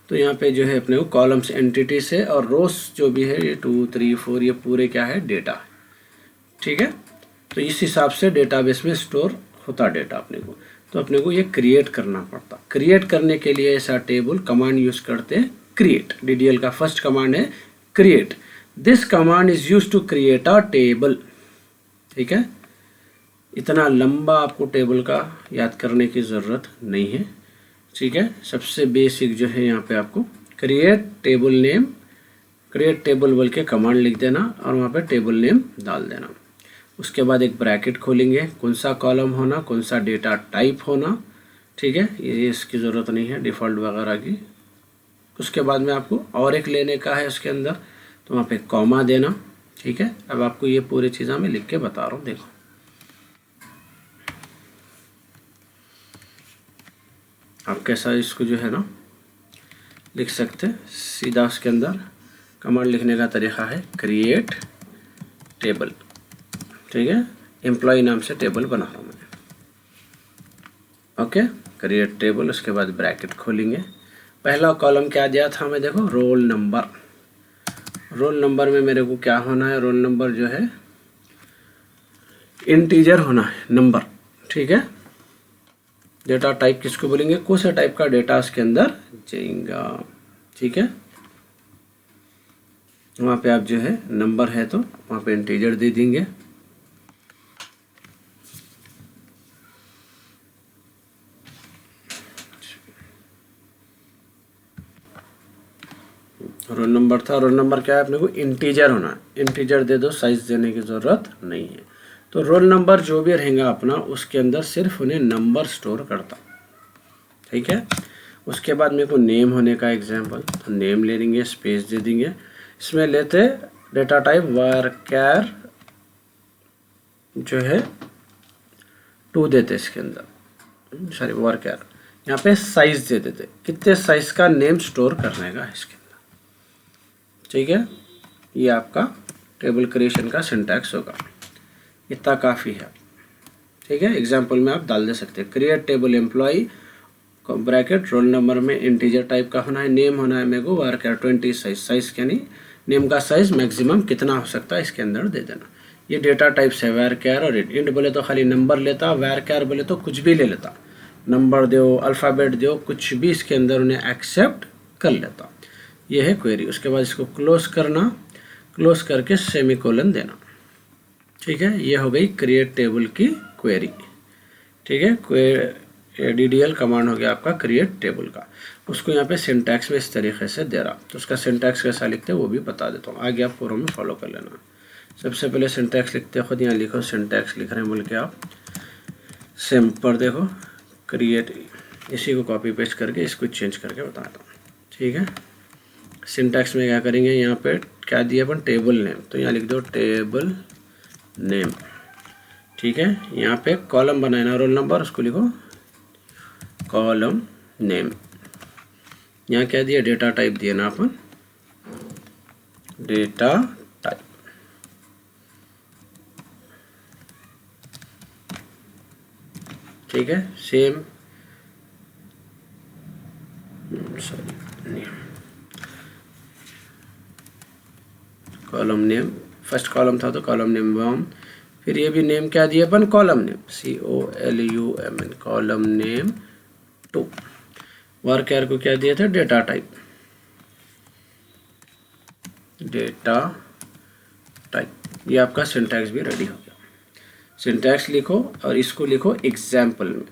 तो यहाँ पे जो है अपने को कॉलम्स एंटिटी से और रोज जो भी है ये 2, 3, 4 ये पूरे क्या है डेटा, ठीक है। तो इस हिसाब से डेटाबेस में स्टोर होता डेटा अपने को, तो अपने को ये क्रिएट करना पड़ता। क्रिएट करने के लिए ऐसा टेबल कमांड यूज करते हैं, क्रिएट, DDL का फर्स्ट कमांड है create. This command is use to create a table, ठीक है, इतना लंबा आपको टेबल का याद करने की ज़रूरत नहीं है। ठीक है, सबसे बेसिक जो है यहाँ पे आपको create table name, create table बोल के कमांड लिख देना और वहाँ पे टेबल नेम डाल देना। उसके बाद एक ब्रैकेट खोलेंगे, कौन सा कॉलम होना, कौन सा डेटा टाइप होना। ठीक है, ये इसकी ज़रूरत नहीं है डिफ़ॉल्ट वगैरह की। उसके बाद में आपको और एक लेने का है उसके अंदर, तो वहाँ पे कॉमा देना। ठीक है, अब आपको ये पूरी चीज़ें मैं लिख के बता रहा हूँ, देखो। आप कैसा इसको जो है ना लिख सकते हैं, सीधा उसके अंदर कमांड लिखने का तरीका है क्रिएट टेबल। ठीक है, एम्प्लॉय नाम से टेबल बना रहा हूँ मैं। ओके, क्रिएट टेबल, उसके बाद ब्रैकेट खोलेंगे। पहला कॉलम क्या दिया था हमें, देखो रोल नंबर। रोल नंबर में मेरे को क्या होना है, रोल नंबर जो है इंटीजर होना है, नंबर। ठीक है, डेटा टाइप किसको बोलेंगे, कौन से टाइप का डेटा उसके अंदर जाएगा। ठीक है, वहाँ पे आप जो है नंबर है तो वहाँ पे इंटीजर दे देंगे। रोल नंबर था, रोल नंबर क्या है अपने को इंटीजर होना है, इंटीजर दे दो, साइज देने की ज़रूरत नहीं है। तो रोल नंबर जो भी रहेगा अपना, उसके अंदर सिर्फ उन्हें नंबर स्टोर करता। ठीक है, उसके बाद मेरे को नेम होने का एग्जांपल, तो नेम ले लेंगे, स्पेस दे देंगे। इसमें लेते डेटा टाइप varchar जो है 2 देते इसके अंदर, सॉरी varchar। यहाँ पे साइज दे देते, कितने साइज का नेम स्टोर करने का इसके अंदर। ठीक है, ये आपका टेबल क्रिएशन का सिंटैक्स होगा, इतना काफ़ी है। ठीक है, एग्जांपल में आप डाल दे सकते हैं, create table employ bracket roll number में इंटीजर टाइप का होना है, नेम होना है मेरे को varchar 20 साइज, साइज यानी नेम का साइज मैक्सिमम कितना हो सकता है इसके अंदर दे देना। ये डेटा टाइप्स है varchar और इंट बोले तो खाली नंबर लेता, varchar बोले तो कुछ भी ले लेता, नंबर दो, अल्फ़ाबेट दो, कुछ भी इसके अंदर उन्हें एक्सेप्ट कर लेता। ये है क्वेरी। उसके बाद इसको क्लोज करना, क्लोज करके सेमीकोलन देना। ठीक है, ये हो गई क्रिएट टेबल की क्वेरी। ठीक है, DDL कमांड हो गया आपका क्रिएट टेबल का। उसको यहाँ पे सिंटैक्स में इस तरीके से दे रहा, तो उसका सिंटैक्स कैसा लिखते हैं वो भी बता देता हूँ, आगे आप फोरम में फॉलो कर लेना। सबसे पहले सिंटैक्स लिखते हैं, खुद यहाँ लिखो सिंटैक्स लिख रहे हैं बोल के आप, सेम पर देखो क्रिएट, इसी को कॉपी पेस्ट करके इसको चेंज करके बताता हूँ। ठीक है, सिंटैक्स में क्या करेंगे, यहाँ पे क्या दिया अपन, टेबल नेम, तो यहाँ लिख दो टेबल नेम। ठीक है, यहाँ पे कॉलम बनाना रोल नंबर, उसको लिखो कॉलम नेम। यहाँ क्या दिया, डेटा टाइप दिया ना अपन, डेटा टाइप। ठीक है, same, sorry, column name, first column था तो कॉलम नेम 1, फिर ये भी नेम क्या दिया अपन, column name COLUMN, column name 2। varchar को क्या दिया था, डेटा टाइप, डेटा टाइप। ये आपका सिंटैक्स भी रेडी हो गया। सिंटैक्स लिखो और इसको लिखो एग्जाम्पल में,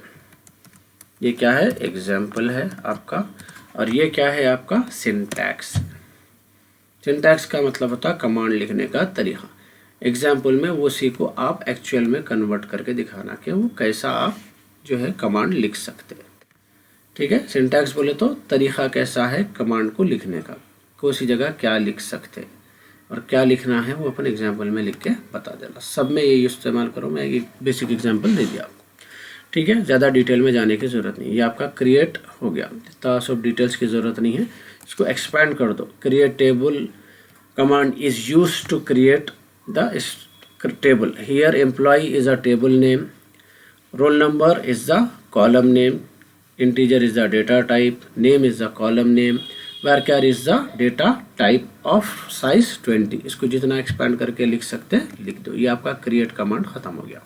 ये क्या है, एग्जाम्पल है आपका, और ये क्या है आपका सिंटैक्स। सिंटैक्स का मतलब होता है कमांड लिखने का तरीका। एग्जाम्पल में वो उसी को आप एक्चुअल में कन्वर्ट करके दिखाना कि वो कैसा आप जो है कमांड लिख सकते हैं। ठीक है, सिंटैक्स बोले तो तरीका कैसा है कमांड को लिखने का, कौन सी जगह क्या लिख सकते हैं और क्या लिखना है वो अपन एग्जाम्पल में लिख के बता देना। सब में ये इस्तेमाल करो, मैं एक बेसिक एग्जाम्पल दे दिया आपको। ठीक है, ज़्यादा डिटेल में जाने की ज़रूरत नहीं। ये आपका क्रिएट हो गया, इतना सब डिटेल्स की ज़रूरत नहीं है। इसको एक्सपैंड कर दो, create table command is used to create the table. Here employ is a table name, roll number is the column name, integer is the data type, name is the column name, varchar is the data type of size 20। इसको जितना एक्सपैंड करके लिख सकते हैं लिख दो। ये आपका क्रिएट कमांड ख़त्म हो गया।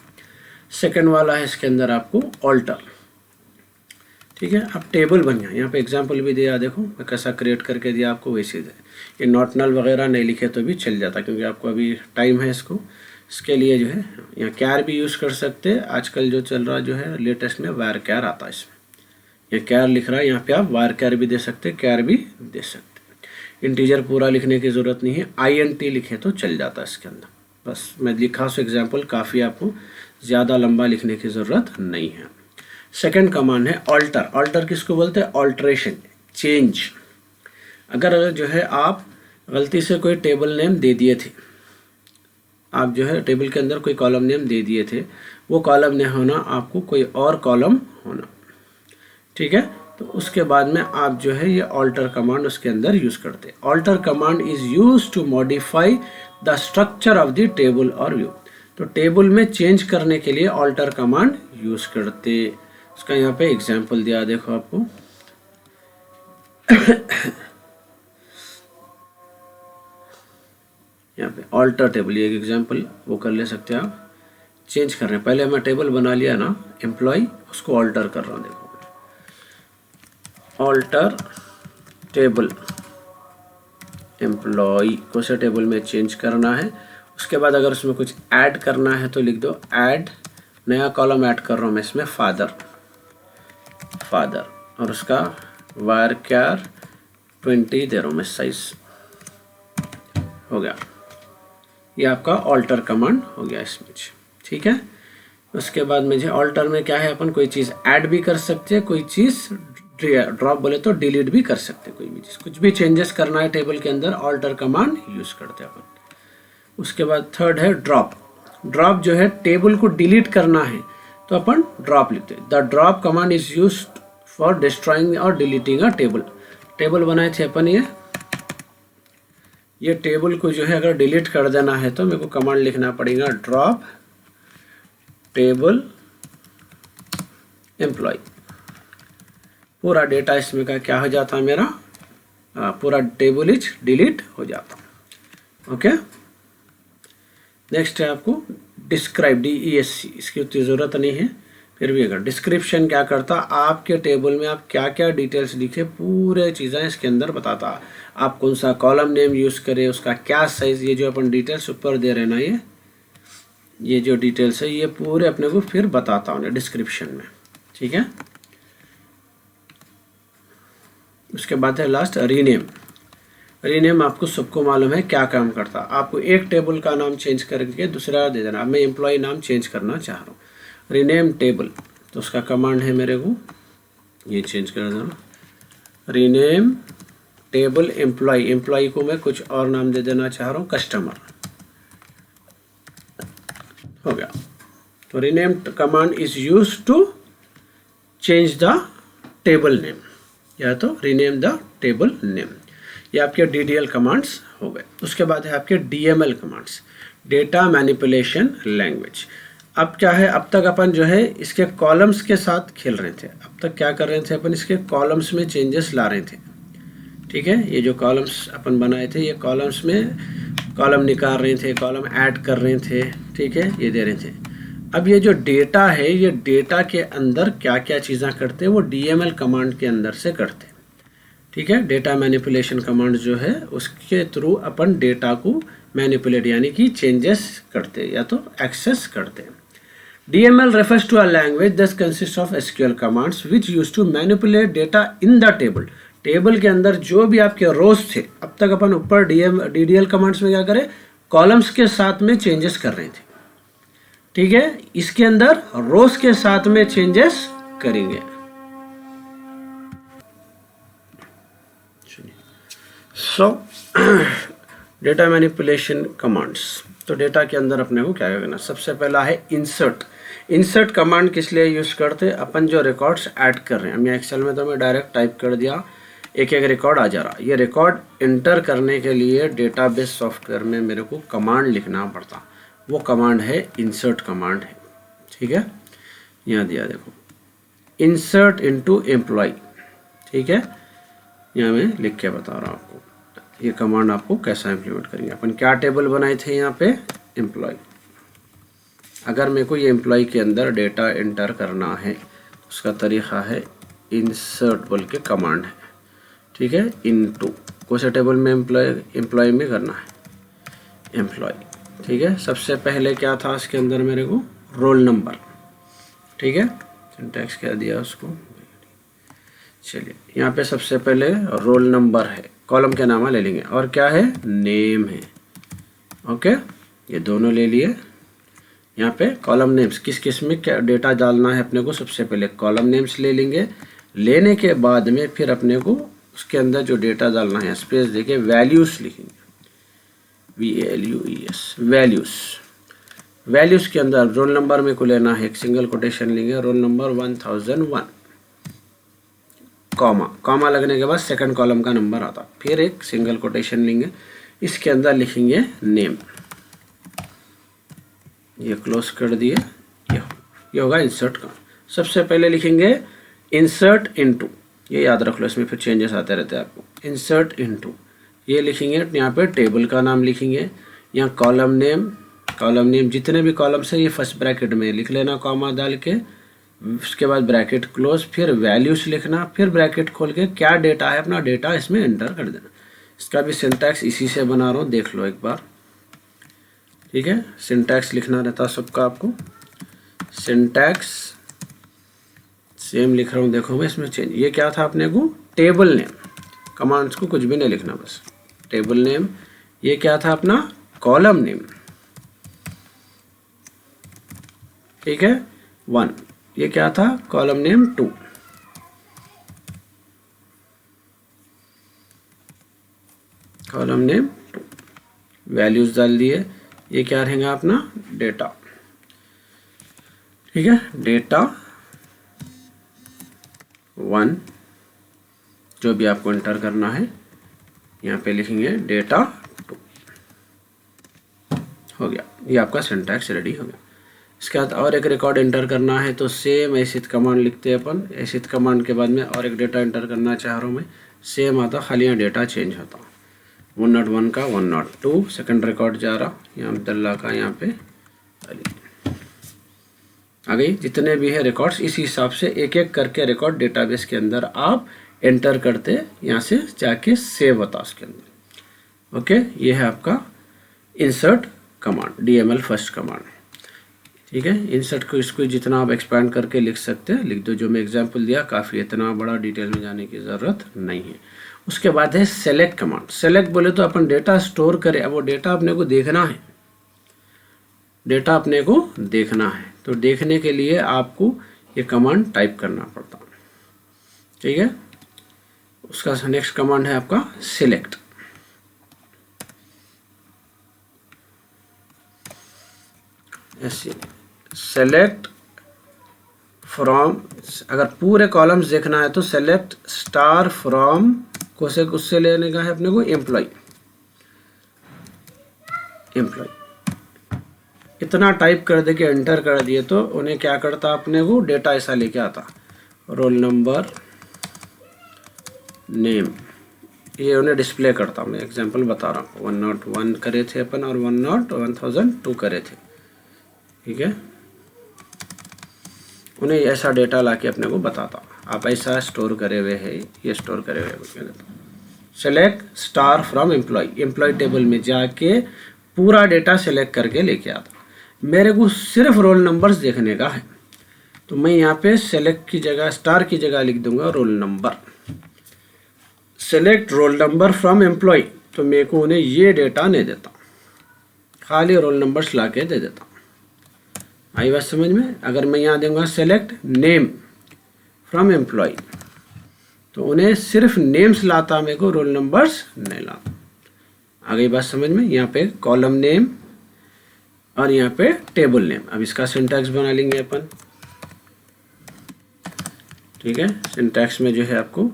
सेकेंड वाला है, इसके अंदर आपको ऑल्टर। ठीक है, अब टेबल बन गया। यहाँ पे एग्जांपल भी दिया, देखो मैं कैसा क्रिएट करके दिया आपको, वैसे दे। ये नॉट नल वगैरह नहीं लिखे तो भी चल जाता, क्योंकि आपको अभी टाइम है इसको इसके लिए जो है यहाँ कैर भी यूज़ कर सकते हैं। आजकल जो चल रहा जो है लेटेस्ट में वायर कैर आता है, इसमें ये कैर लिख रहा है, यहाँ पे आप वायर कैर भी दे सकते हैं, कैर भी दे सकते हैं। इंटीजर पूरा लिखने की ज़रूरत नहीं है, INT लिखे तो चल जाता है इसके अंदर। बस मैं लिखा सो एग्जाम्पल काफ़ी, आपको ज़्यादा लंबा लिखने की ज़रूरत नहीं है। सेकेंड कमांड है ऑल्टर। ऑल्टर किसको बोलते हैं? Alteration, change. अगर जो है आप गलती से कोई टेबल नेम दे दिए थे, आप जो है टेबल के अंदर कोई कॉलम नेम दे दिए थे, वो कॉलम नहीं होना, आपको कोई और कॉलम होना, ठीक है। तो उसके बाद में आप जो है ये ऑल्टर कमांड उसके अंदर यूज़ करते हैं। Alter command is use to modify the structure of the table और व्यू। तो टेबल में चेंज करने के लिए ऑल्टर कमांड यूज़ करते। उसका यहाँ पे एग्जाम्पल दिया, देखो आपको यहाँ पे ऑल्टर टेबल, ये एक एग्जाम्पल वो कर ले सकते हैं आप। चेंज कर रहे हैं, पहले मैं टेबल बना लिया ना एम्प्लॉय, उसको ऑल्टर कर रहा हूँ। देखो ऑल्टर टेबल, एम्प्लॉय को से टेबल में चेंज करना है। उसके बाद अगर उसमें कुछ ऐड करना है तो लिख दो ऐड, नया कॉलम ऐड कर रहा हूँ मैं इसमें, फादर, और उसका वायर कैर 20 दे रहा हूँ मैं, साइज हो गया। ये आपका ऑल्टर कमांड हो गया इसमें, ठीक है। उसके बाद में जो ऑल्टर में क्या है, अपन कोई चीज़ ऐड भी कर सकते हैं, कोई चीज़ ड्रॉप बोले तो डिलीट भी कर सकते हैं। कोई भी चीज़, कुछ भी चेंजेस करना है टेबल के अंदर, ऑल्टर कमांड यूज़ करते हैं अपन। उसके बाद थर्ड है ड्रॉप। ड्रॉप जो है टेबल को डिलीट करना है तो अपन ड्रॉप लिखते हैं। The drop command is used for destroying और डिलीटिंग अ टेबल। टेबल बनाए थे अपन, ये टेबल को जो है अगर डिलीट कर देना है तो मेरे को कमांड लिखना पड़ेगा ड्रॉप टेबल एम्प्लॉय। पूरा डेटा इसमें का क्या हो जाता है मेरा, पूरा टेबल इज डिलीट हो जाता। ओके, नेक्स्ट है आपको डिस्क्राइब, DESC, इसकी उतनी ज़रूरत नहीं है, फिर भी अगर डिस्क्रिप्शन क्या करता, आपके टेबल में आप क्या क्या डिटेल्स लिखे, पूरे चीज़ें इसके अंदर बताता। आप कौन सा कॉलम नेम यूज़ करें, उसका क्या साइज़, ये जो अपन डिटेल्स ऊपर दे रहे ना, ये जो डिटेल्स है ये पूरे अपने को फिर बताता हूँ डिस्क्रिप्शन में, ठीक है। उसके बाद है लास्ट रीनेम। रीनेम आपको सबको मालूम है क्या काम करता। आपको एक टेबल का नाम चेंज करके दूसरा दे देना। अब मैं एम्प्लॉय नाम चेंज करना चाह रहा हूँ, रीनेम टेबल, तो उसका कमांड है मेरे को ये चेंज कर देना, रीनेम टेबल एम्प्लॉय। एम्प्लॉय को मैं कुछ और नाम दे देना चाह रहा हूँ, कस्टमर, हो गया। तो rename command is use to change the table name, या तो रीनेम द टेबल नेम। ये आपके DDL कमांड्स हो गए। उसके बाद है आपके DML commands, data manipulation language. अब क्या है, अब तक अपन जो है इसके कॉलम्स के साथ खेल रहे थे। अब तक क्या कर रहे थे अपन, इसके कॉलम्स में चेंजेस ला रहे थे, ठीक है। ये जो कॉलम्स अपन बनाए थे, ये कॉलम्स में कॉलम निकाल रहे थे, कॉलम ऐड कर रहे थे, ठीक है, ये दे रहे थे। अब ये जो डेटा है, ये डेटा के अंदर क्या क्या चीज़ें करते हैं वो DML कमांड के अंदर से करते हैं, ठीक है। डेटा मैनिपुलेशन कमांड जो है उसके थ्रू अपन डेटा को मैनिपुलेट यानी कि चेंजेस करते या तो एक्सेस करते हैं। DML refers to a language that consists of SQL commands which used to manipulate data in the table। Table के अंदर जो भी आपके रोज थे, अब तक अपन ऊपर DDL कमांड्स में क्या करें, कॉलम्स के साथ में चेंजेस कर रहे थे, ठीक है। इसके अंदर रोज के साथ में चेंजेस करेंगे। सो डेटा मैनिपुलेशन कमांड्स, तो डेटा के अंदर अपने को क्या करना, सबसे पहला है इंसर्ट। इंसर्ट कमांड किस लिए यूज करते हैं, अपन जो रिकॉर्ड्स ऐड कर रहे हैं, मैं एक्सेल में तो मैं डायरेक्ट टाइप कर दिया, एक एक रिकॉर्ड आ जा रहा। ये रिकॉर्ड एंटर करने के लिए डेटाबेस सॉफ्टवेयर में मेरे को कमांड लिखना पड़ता, वो कमांड है इंसर्ट कमांड है, ठीक है। यहाँ दिया देखो, इंसर्ट इनटू एम्प्लॉय, ठीक है। यहाँ मैं लिख के बता रहा हूँ आपको ये कमांड आपको कैसा इम्प्लीमेंट करेंगे। अपन क्या टेबल बनाए थे यहाँ पे, एम्प्लॉय। अगर मेरे को ये एम्प्लॉय के अंदर डेटा एंटर करना है, उसका तरीका है इंसर्ट बोल के कमांड है, ठीक है। इनटू कौन सा टेबल में एम्प्लॉय में करना है, एम्प्लॉय, ठीक है, सबसे पहले क्या था इसके अंदर मेरे को रोल नंबर, ठीक है, सिंटैक्स क्या दिया उसको, चलिए यहाँ पे सबसे पहले रोल नंबर है, कॉलम के नाम ले लेंगे, और क्या है नेम है, ओके, ये दोनों ले लिए। यहाँ पे कॉलम नेम्स किस किस में क्या डेटा डालना है अपने को, सबसे पहले कॉलम नेम्स ले लेंगे, लेने के बाद में फिर अपने को उसके अंदर जो डेटा डालना है स्पेस देके वैल्यूज लिखेंगे, VALUES वैल्यूज। वैल्यूज के अंदर रोल नंबर में को लेना है, एक सिंगल कोटेशन लेंगे, रोल नंबर 1001, कॉमा लगने के बाद सेकंड कॉलम का नंबर आता, फिर एक सिंगल कोटेशन लेंगे, इसके अंदर लिखेंगे नेम, ये क्लोज कर दिए, ये होगा इंसर्ट का। सबसे पहले लिखेंगे इंसर्ट इनटू, ये याद रख लो, इसमें फिर चेंजेस आते रहते हैं आपको, इंसर्ट इनटू ये लिखेंगे, यहाँ पे टेबल का नाम लिखेंगे, यहाँ कॉलम नेम जितने भी कॉलम्स है ये फर्स्ट ब्रैकेट में लिख लेना कॉमा डाल के, उसके बाद ब्रैकेट क्लोज, फिर वैल्यूज लिखना, फिर ब्रैकेट खोल के क्या डेटा है अपना डेटा इसमें एंटर कर देना। इसका भी सिंटैक्स इसी से बना रहा हूँ, देख लो एक बार, ठीक है, सिंटैक्स लिखना रहता सबका, आपको सिंटैक्स सेम लिख रहा हूँ, देखो मैं इसमें चेंज, ये क्या था अपने को टेबल नेम, कमांड्स को कुछ भी नहीं लिखना, बस टेबल नेम, ये क्या था अपना कॉलम नेम, ठीक है 1, ये क्या था column name 2, column name 2, values डाल दिए, ये क्या रहेगा अपना डेटा, ठीक है, डेटा 1 जो भी आपको एंटर करना है, यहाँ पे लिखेंगे डेटा 2, हो गया, ये आपका सिंटैक्स रेडी हो गया। इसके बाद और एक रिकॉर्ड एंटर करना है तो सेम एसिड कमांड लिखते हैं अपन, एसिड कमांड के बाद में और एक डेटा एंटर करना चाह रहा हूँ मैं, सेम आता, खाली यहाँ डेटा चेंज होता, 101 का 102, सेकंड रिकॉर्ड जा रहा, यहाँ अब्दुल्ला का यहाँ पे आ गई, जितने भी है रिकॉर्ड्स इसी हिसाब से एक एक करके रिकॉर्ड डेटाबेस के अंदर आप एंटर करते, यहाँ से जाके सेव होता उसके अंदर, ओके, ये है आपका insert command, DML first command, ठीक है। इंसर्ट को इसको जितना आप एक्सपैंड करके लिख सकते हैं लिख दो, जो मैं एग्जांपल दिया काफ़ी, इतना बड़ा डिटेल में जाने की ज़रूरत नहीं है। उसके बाद है सेलेक्ट कमांड, सेलेक्ट बोले तो अपन डेटा स्टोर करें, अब वो डेटा अपने को देखना है, डेटा अपने को देखना है, तो देखने के लिए आपको ये कमांड टाइप करना पड़ता, ठीक है। उसका नेक्स्ट कमांड है आपका सिलेक्ट, सेलेक्ट फ्रॉम, अगर पूरे कॉलम्स देखना है तो सेलेक्ट स्टार फ्रॉम को से उससे लेने का है अपने को एम्प्लॉय, इतना टाइप कर दे के एंटर कर दिए तो उन्हें क्या करता अपने को डेटा ऐसा लेके आता, रोल नंबर नेम, ये उन्हें डिस्प्ले करता, मैं एग्जांपल बता रहा हूँ, 101 करे थे अपन और 1002 करे थे, ठीक है, उन्हें ऐसा डेटा लाके अपने को बताता, आप ऐसा स्टोर करे हुए है, ये स्टोर करे हुए। Select star from employ table में जाके पूरा डेटा सेलेक्ट करके लेके आता, मेरे को सिर्फ रोल नंबर्स देखने का है तो मैं यहाँ पे सेलेक्ट की जगह स्टार की जगह लिख दूंगा roll number, select roll number from employ, तो मेरे को उन्हें ये डेटा नहीं देता, खाली रोल नंबर्स ला के दे देता, आई बात समझ में। अगर मैं यहाँ दूंगा सेलेक्ट नेम फ्रॉम एम्प्लॉय तो उन्हें सिर्फ नेम्स लाता, मेरे को रोल नंबर्स नहीं लाता, आ गई बात समझ में। यहाँ पे कॉलम नेम और यहाँ पे टेबल नेम, अब इसका सिंटैक्स बना लेंगे अपन, ठीक है। सिंटैक्स में जो है आपको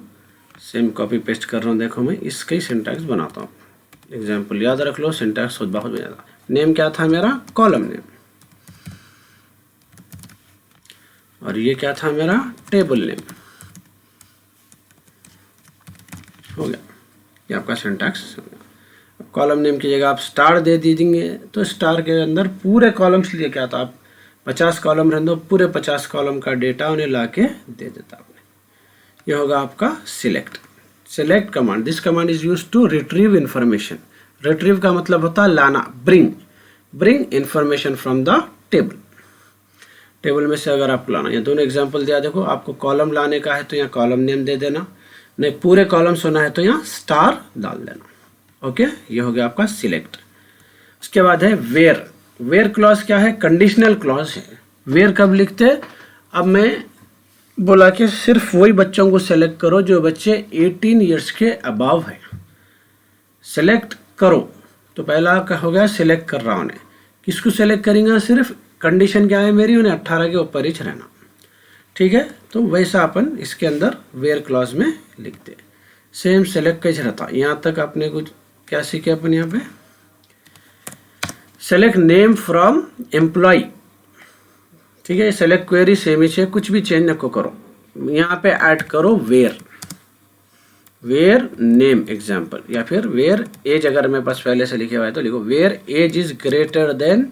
सेम कॉपी पेस्ट कर रहा हूँ, देखो मैं इसका ही सिंटैक्स बनाता हूँ, एग्जाम्पल याद रख लो, सिंटैक्स खुद बहुत ज़्यादा, नेम क्या था मेरा कॉलम नेम, और ये क्या था मेरा टेबल नेम, हो गया, ये आपका सिंटैक्स हो गया। कॉलम नेम की जगह आप स्टार दे दीजिए तो स्टार के अंदर पूरे कॉलम्स लिए क्या था, आप 50 कॉलम रहने दो, पूरे 50 कॉलम का डेटा उन्हें लाके दे देता आपने, यह होगा आपका select. Select command, this command is used to retrieve information, retrieve का मतलब होता है लाना, bring, bring information from the table. Table में से अगर आपको लाना, ये दोनों एग्जांपल दिया, देखो आपको कॉलम लाने का है तो यहाँ कॉलम नेम दे देना, नहीं पूरे कॉलम्स होना है तो यहाँ स्टार डाल देना। ओके, ये हो गया आपका सिलेक्ट। उसके बाद है वेयर। वेयर क्लॉज क्या है? कंडीशनल क्लॉज है। वेयर कब लिखते हैं? अब मैं बोला कि सिर्फ वही बच्चों को सेलेक्ट करो जो बच्चे 18 ईयर्स के अबाव है, सेलेक्ट करो। तो पहला क्या हो गया? सिलेक्ट कर रहा हूँ उन्हें। किसको सेलेक्ट करेंगे? सिर्फ कंडीशन क्या है मेरी? उन्हें 18 के ऊपर ही रहना। ठीक है, तो वैसा अपन इसके अंदर वेयर क्लॉज में लिखते हैं। सेम सेलेक्ट कैसे रहता, यहाँ तक आपने कुछ क्या सीखे अपन यहाँ पे? Select name from employ. ठीक है, सेलेक्ट क्वेरी सेम ही है, कुछ भी चेंज नको करो। यहाँ पे ऐड करो वेयर, वेयर नेम एग्जाम्पल, या फिर वेयर एज अगर मेरे पास पहले से लिखे हुआ है तो लिखो where age is greater than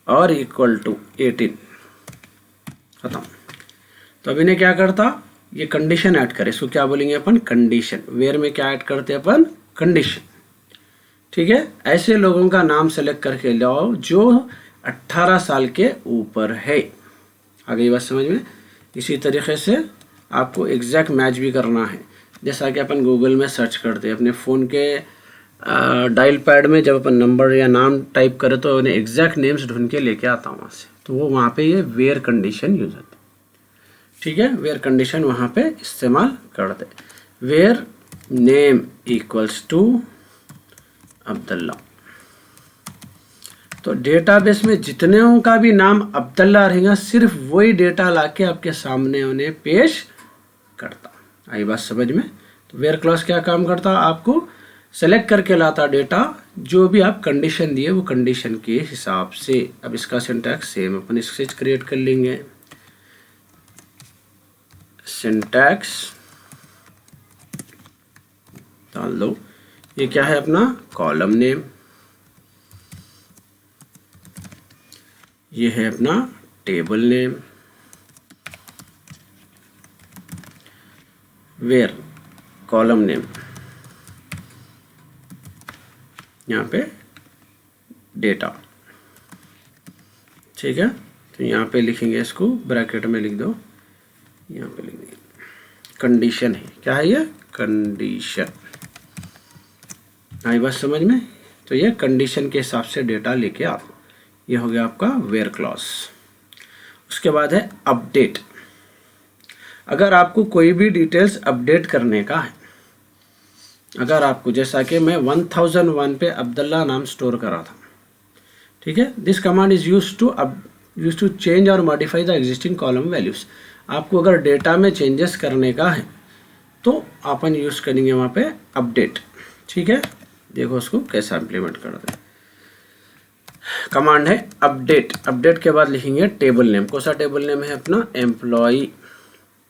और इक्वल टू 18। खत्म। तो अब इन्हें क्या करता, ये कंडीशन ऐड करे, इसको क्या बोलेंगे अपन? कंडीशन। वेयर में क्या ऐड करते हैं अपन? कंडीशन। ठीक है, ऐसे लोगों का नाम सेलेक्ट करके लाओ जो 18 साल के ऊपर है। आ गई बात समझ में? इसी तरीके से आपको एग्जैक्ट मैच भी करना है। जैसा कि अपन गूगल में सर्च करते हैं, अपने फ़ोन के डायल पैड में जब अपन नंबर या नाम टाइप करें तो उन्हें एग्जैक्ट नेम्स ढूंढ के लेके आता हूँ वहाँ से, तो वो वहाँ पे ये वेयर कंडीशन यूज होती है। ठीक है, वेयर कंडीशन वहाँ पे इस्तेमाल करते। Where name equals to Abdullah. तो डेटाबेस में जितने का भी नाम अब्दुल्ला रहेगा, सिर्फ वही डेटा लाके आपके सामने उन्हें पेश करता। आई बात समझ में? तो वेयर क्लॉज क्या काम करता? आपको सेलेक्ट करके लाता डेटा, जो भी आप कंडीशन दिए वो कंडीशन के हिसाब से। अब इसका सिंटैक्स सेम अपन इससे क्रिएट कर लेंगे। सिंटैक्स डाल दो। ये क्या है अपना? Column name. ये है अपना table name. Where column name, यहाँ पे डेटा। ठीक है, तो यहाँ पे लिखेंगे, इसको ब्रैकेट में लिख दो, यहाँ पे लिख देंगे कंडीशन है। क्या है ये? कंडीशन। आई बात समझ में? तो ये कंडीशन के हिसाब से डेटा लेके आओ। ये हो गया आपका वेयर क्लॉज। उसके बाद है अपडेट। अगर आपको कोई भी डिटेल्स अपडेट करने का है, अगर आपको, जैसा कि मैं 1001 पे अब्दुल्ला नाम स्टोर करा था, ठीक है, this command is use to change और modify the existing column values. आपको अगर डेटा में चेंजेस करने का है तो अपन यूज करेंगे वहाँ पे अपडेट। ठीक है, देखो उसको कैसा इम्प्लीमेंट करते हैं। कमांड है अपडेट। अपडेट के बाद लिखेंगे टेबल नेम। कौन सा टेबल नेम है अपना? एम्प्लॉय।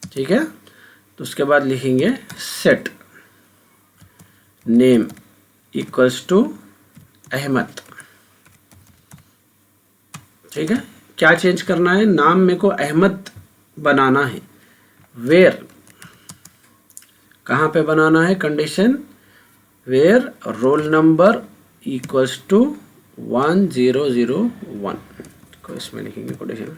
ठीक है, तो उसके बाद लिखेंगे set name equals to Ahmad. ठीक है, क्या चेंज करना है? नाम मेरे को अहमद बनाना है। वेयर कहाँ पे बनाना है? Condition where roll number equals to 1001 को इसमें लिखेंगे कंडीशन।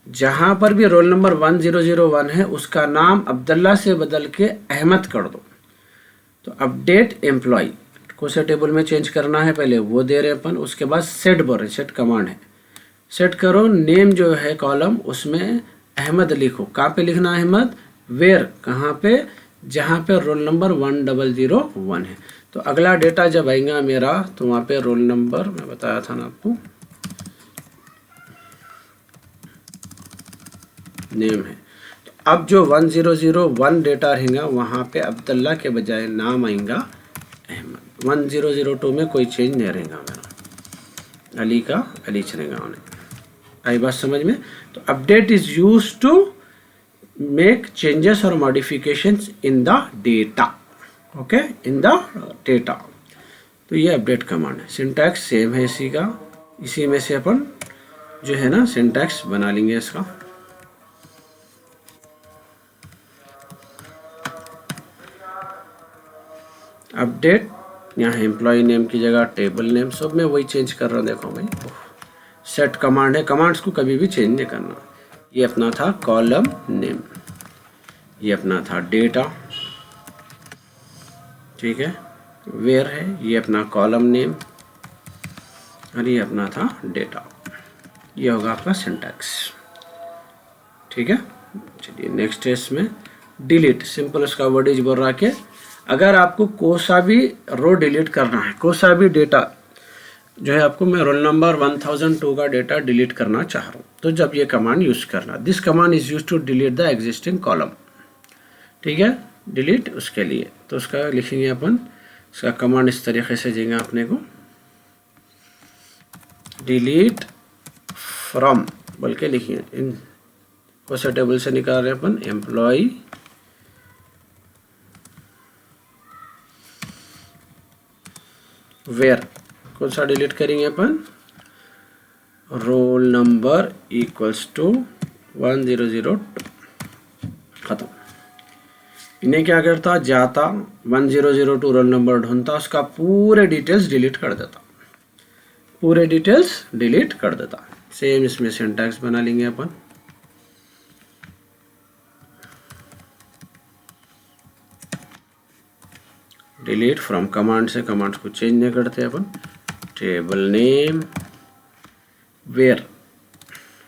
जहां पर भी रोल नंबर 1001 है उसका नाम अब्दुल्ला से बदल के अहमद कर दो। तो अपडेट एम्प्लॉय को से टेबल में चेंज करना है, पहले वो दे रहे अपन। उसके बाद सेट बोल रहे, सेट कमांड है। सेट करो नेम जो है कॉलम, उसमें अहमद लिखो। कहाँ पे लिखना अहमद? वेयर कहाँ पे? जहाँ पे रोल नंबर 1001 है। तो अगला डेटा जब आएगा मेरा तो वहाँ पे रोल नंबर मैं बताया था ना आपको, नेम है। तो अब जो 1001 डेटा रहेगा वहाँ पे अब्दुल्ला के बजाय नाम आएगा अहमद। 1002 में कोई चेंज नहीं रहेगा मेरा, अली का अली चलेगा उन्हें। आई बात समझ में? तो update is use to make changes और modifications in the data. Okay, in the data. तो ये अपडेट कमांड है। सिंटैक्स सेम है इसी का, इसी में से अपन जो है ना सिंटैक्स बना लेंगे इसका। अपडेट यहाँ एम्प्लॉय नेम की जगह टेबल नेम, सब में वही चेंज कर रहा हूँ। देखो भाई सेट कमांड है, कमांड्स को कभी भी चेंज नहीं करना। ये अपना था कॉलम नेम, ये अपना था डेटा, ठीक है, वेयर है, ये अपना कॉलम नेम और ये अपना था डेटा। ये होगा आपका सिंटैक्स, ठीक है। चलिए नेक्स्ट है इसमें डिलीट। सिंपल उसका वर्ड इज बोल रहा कि अगर आपको कोई सा भी रो डिलीट करना है, कोई सा भी डेटा जो है, आपको मैं रोल नंबर 1002 का डेटा डिलीट करना चाह रहा हूँ, तो जब ये कमांड यूज करना, this command is use to delete the existing column, ठीक है, डिलीट उसके लिए। तो उसका लिखेंगे अपन, इसका कमांड इस तरीके से देंगे अपने को, डिलीट फ्रॉम बोल के लिखिए। इन कौन सा टेबल से निकाल रहे हैं अपन, एम्प्लॉय वेयर, कौन सा डिलीट करेंगे अपन, रोल नंबर इक्वल्स टू 1002, खत्म। इन्हें क्या करता, जाता 1002 रोल नंबर ढूंढता, उसका पूरे डिटेल्स डिलीट कर देता, पूरे डिटेल्स डिलीट कर देता। सेम इसमें सिंटैक्स बना लेंगे अपन, डिलीट फ्रॉम कमांड से, कमांड्स को चेंज नहीं करते अपन, table name where,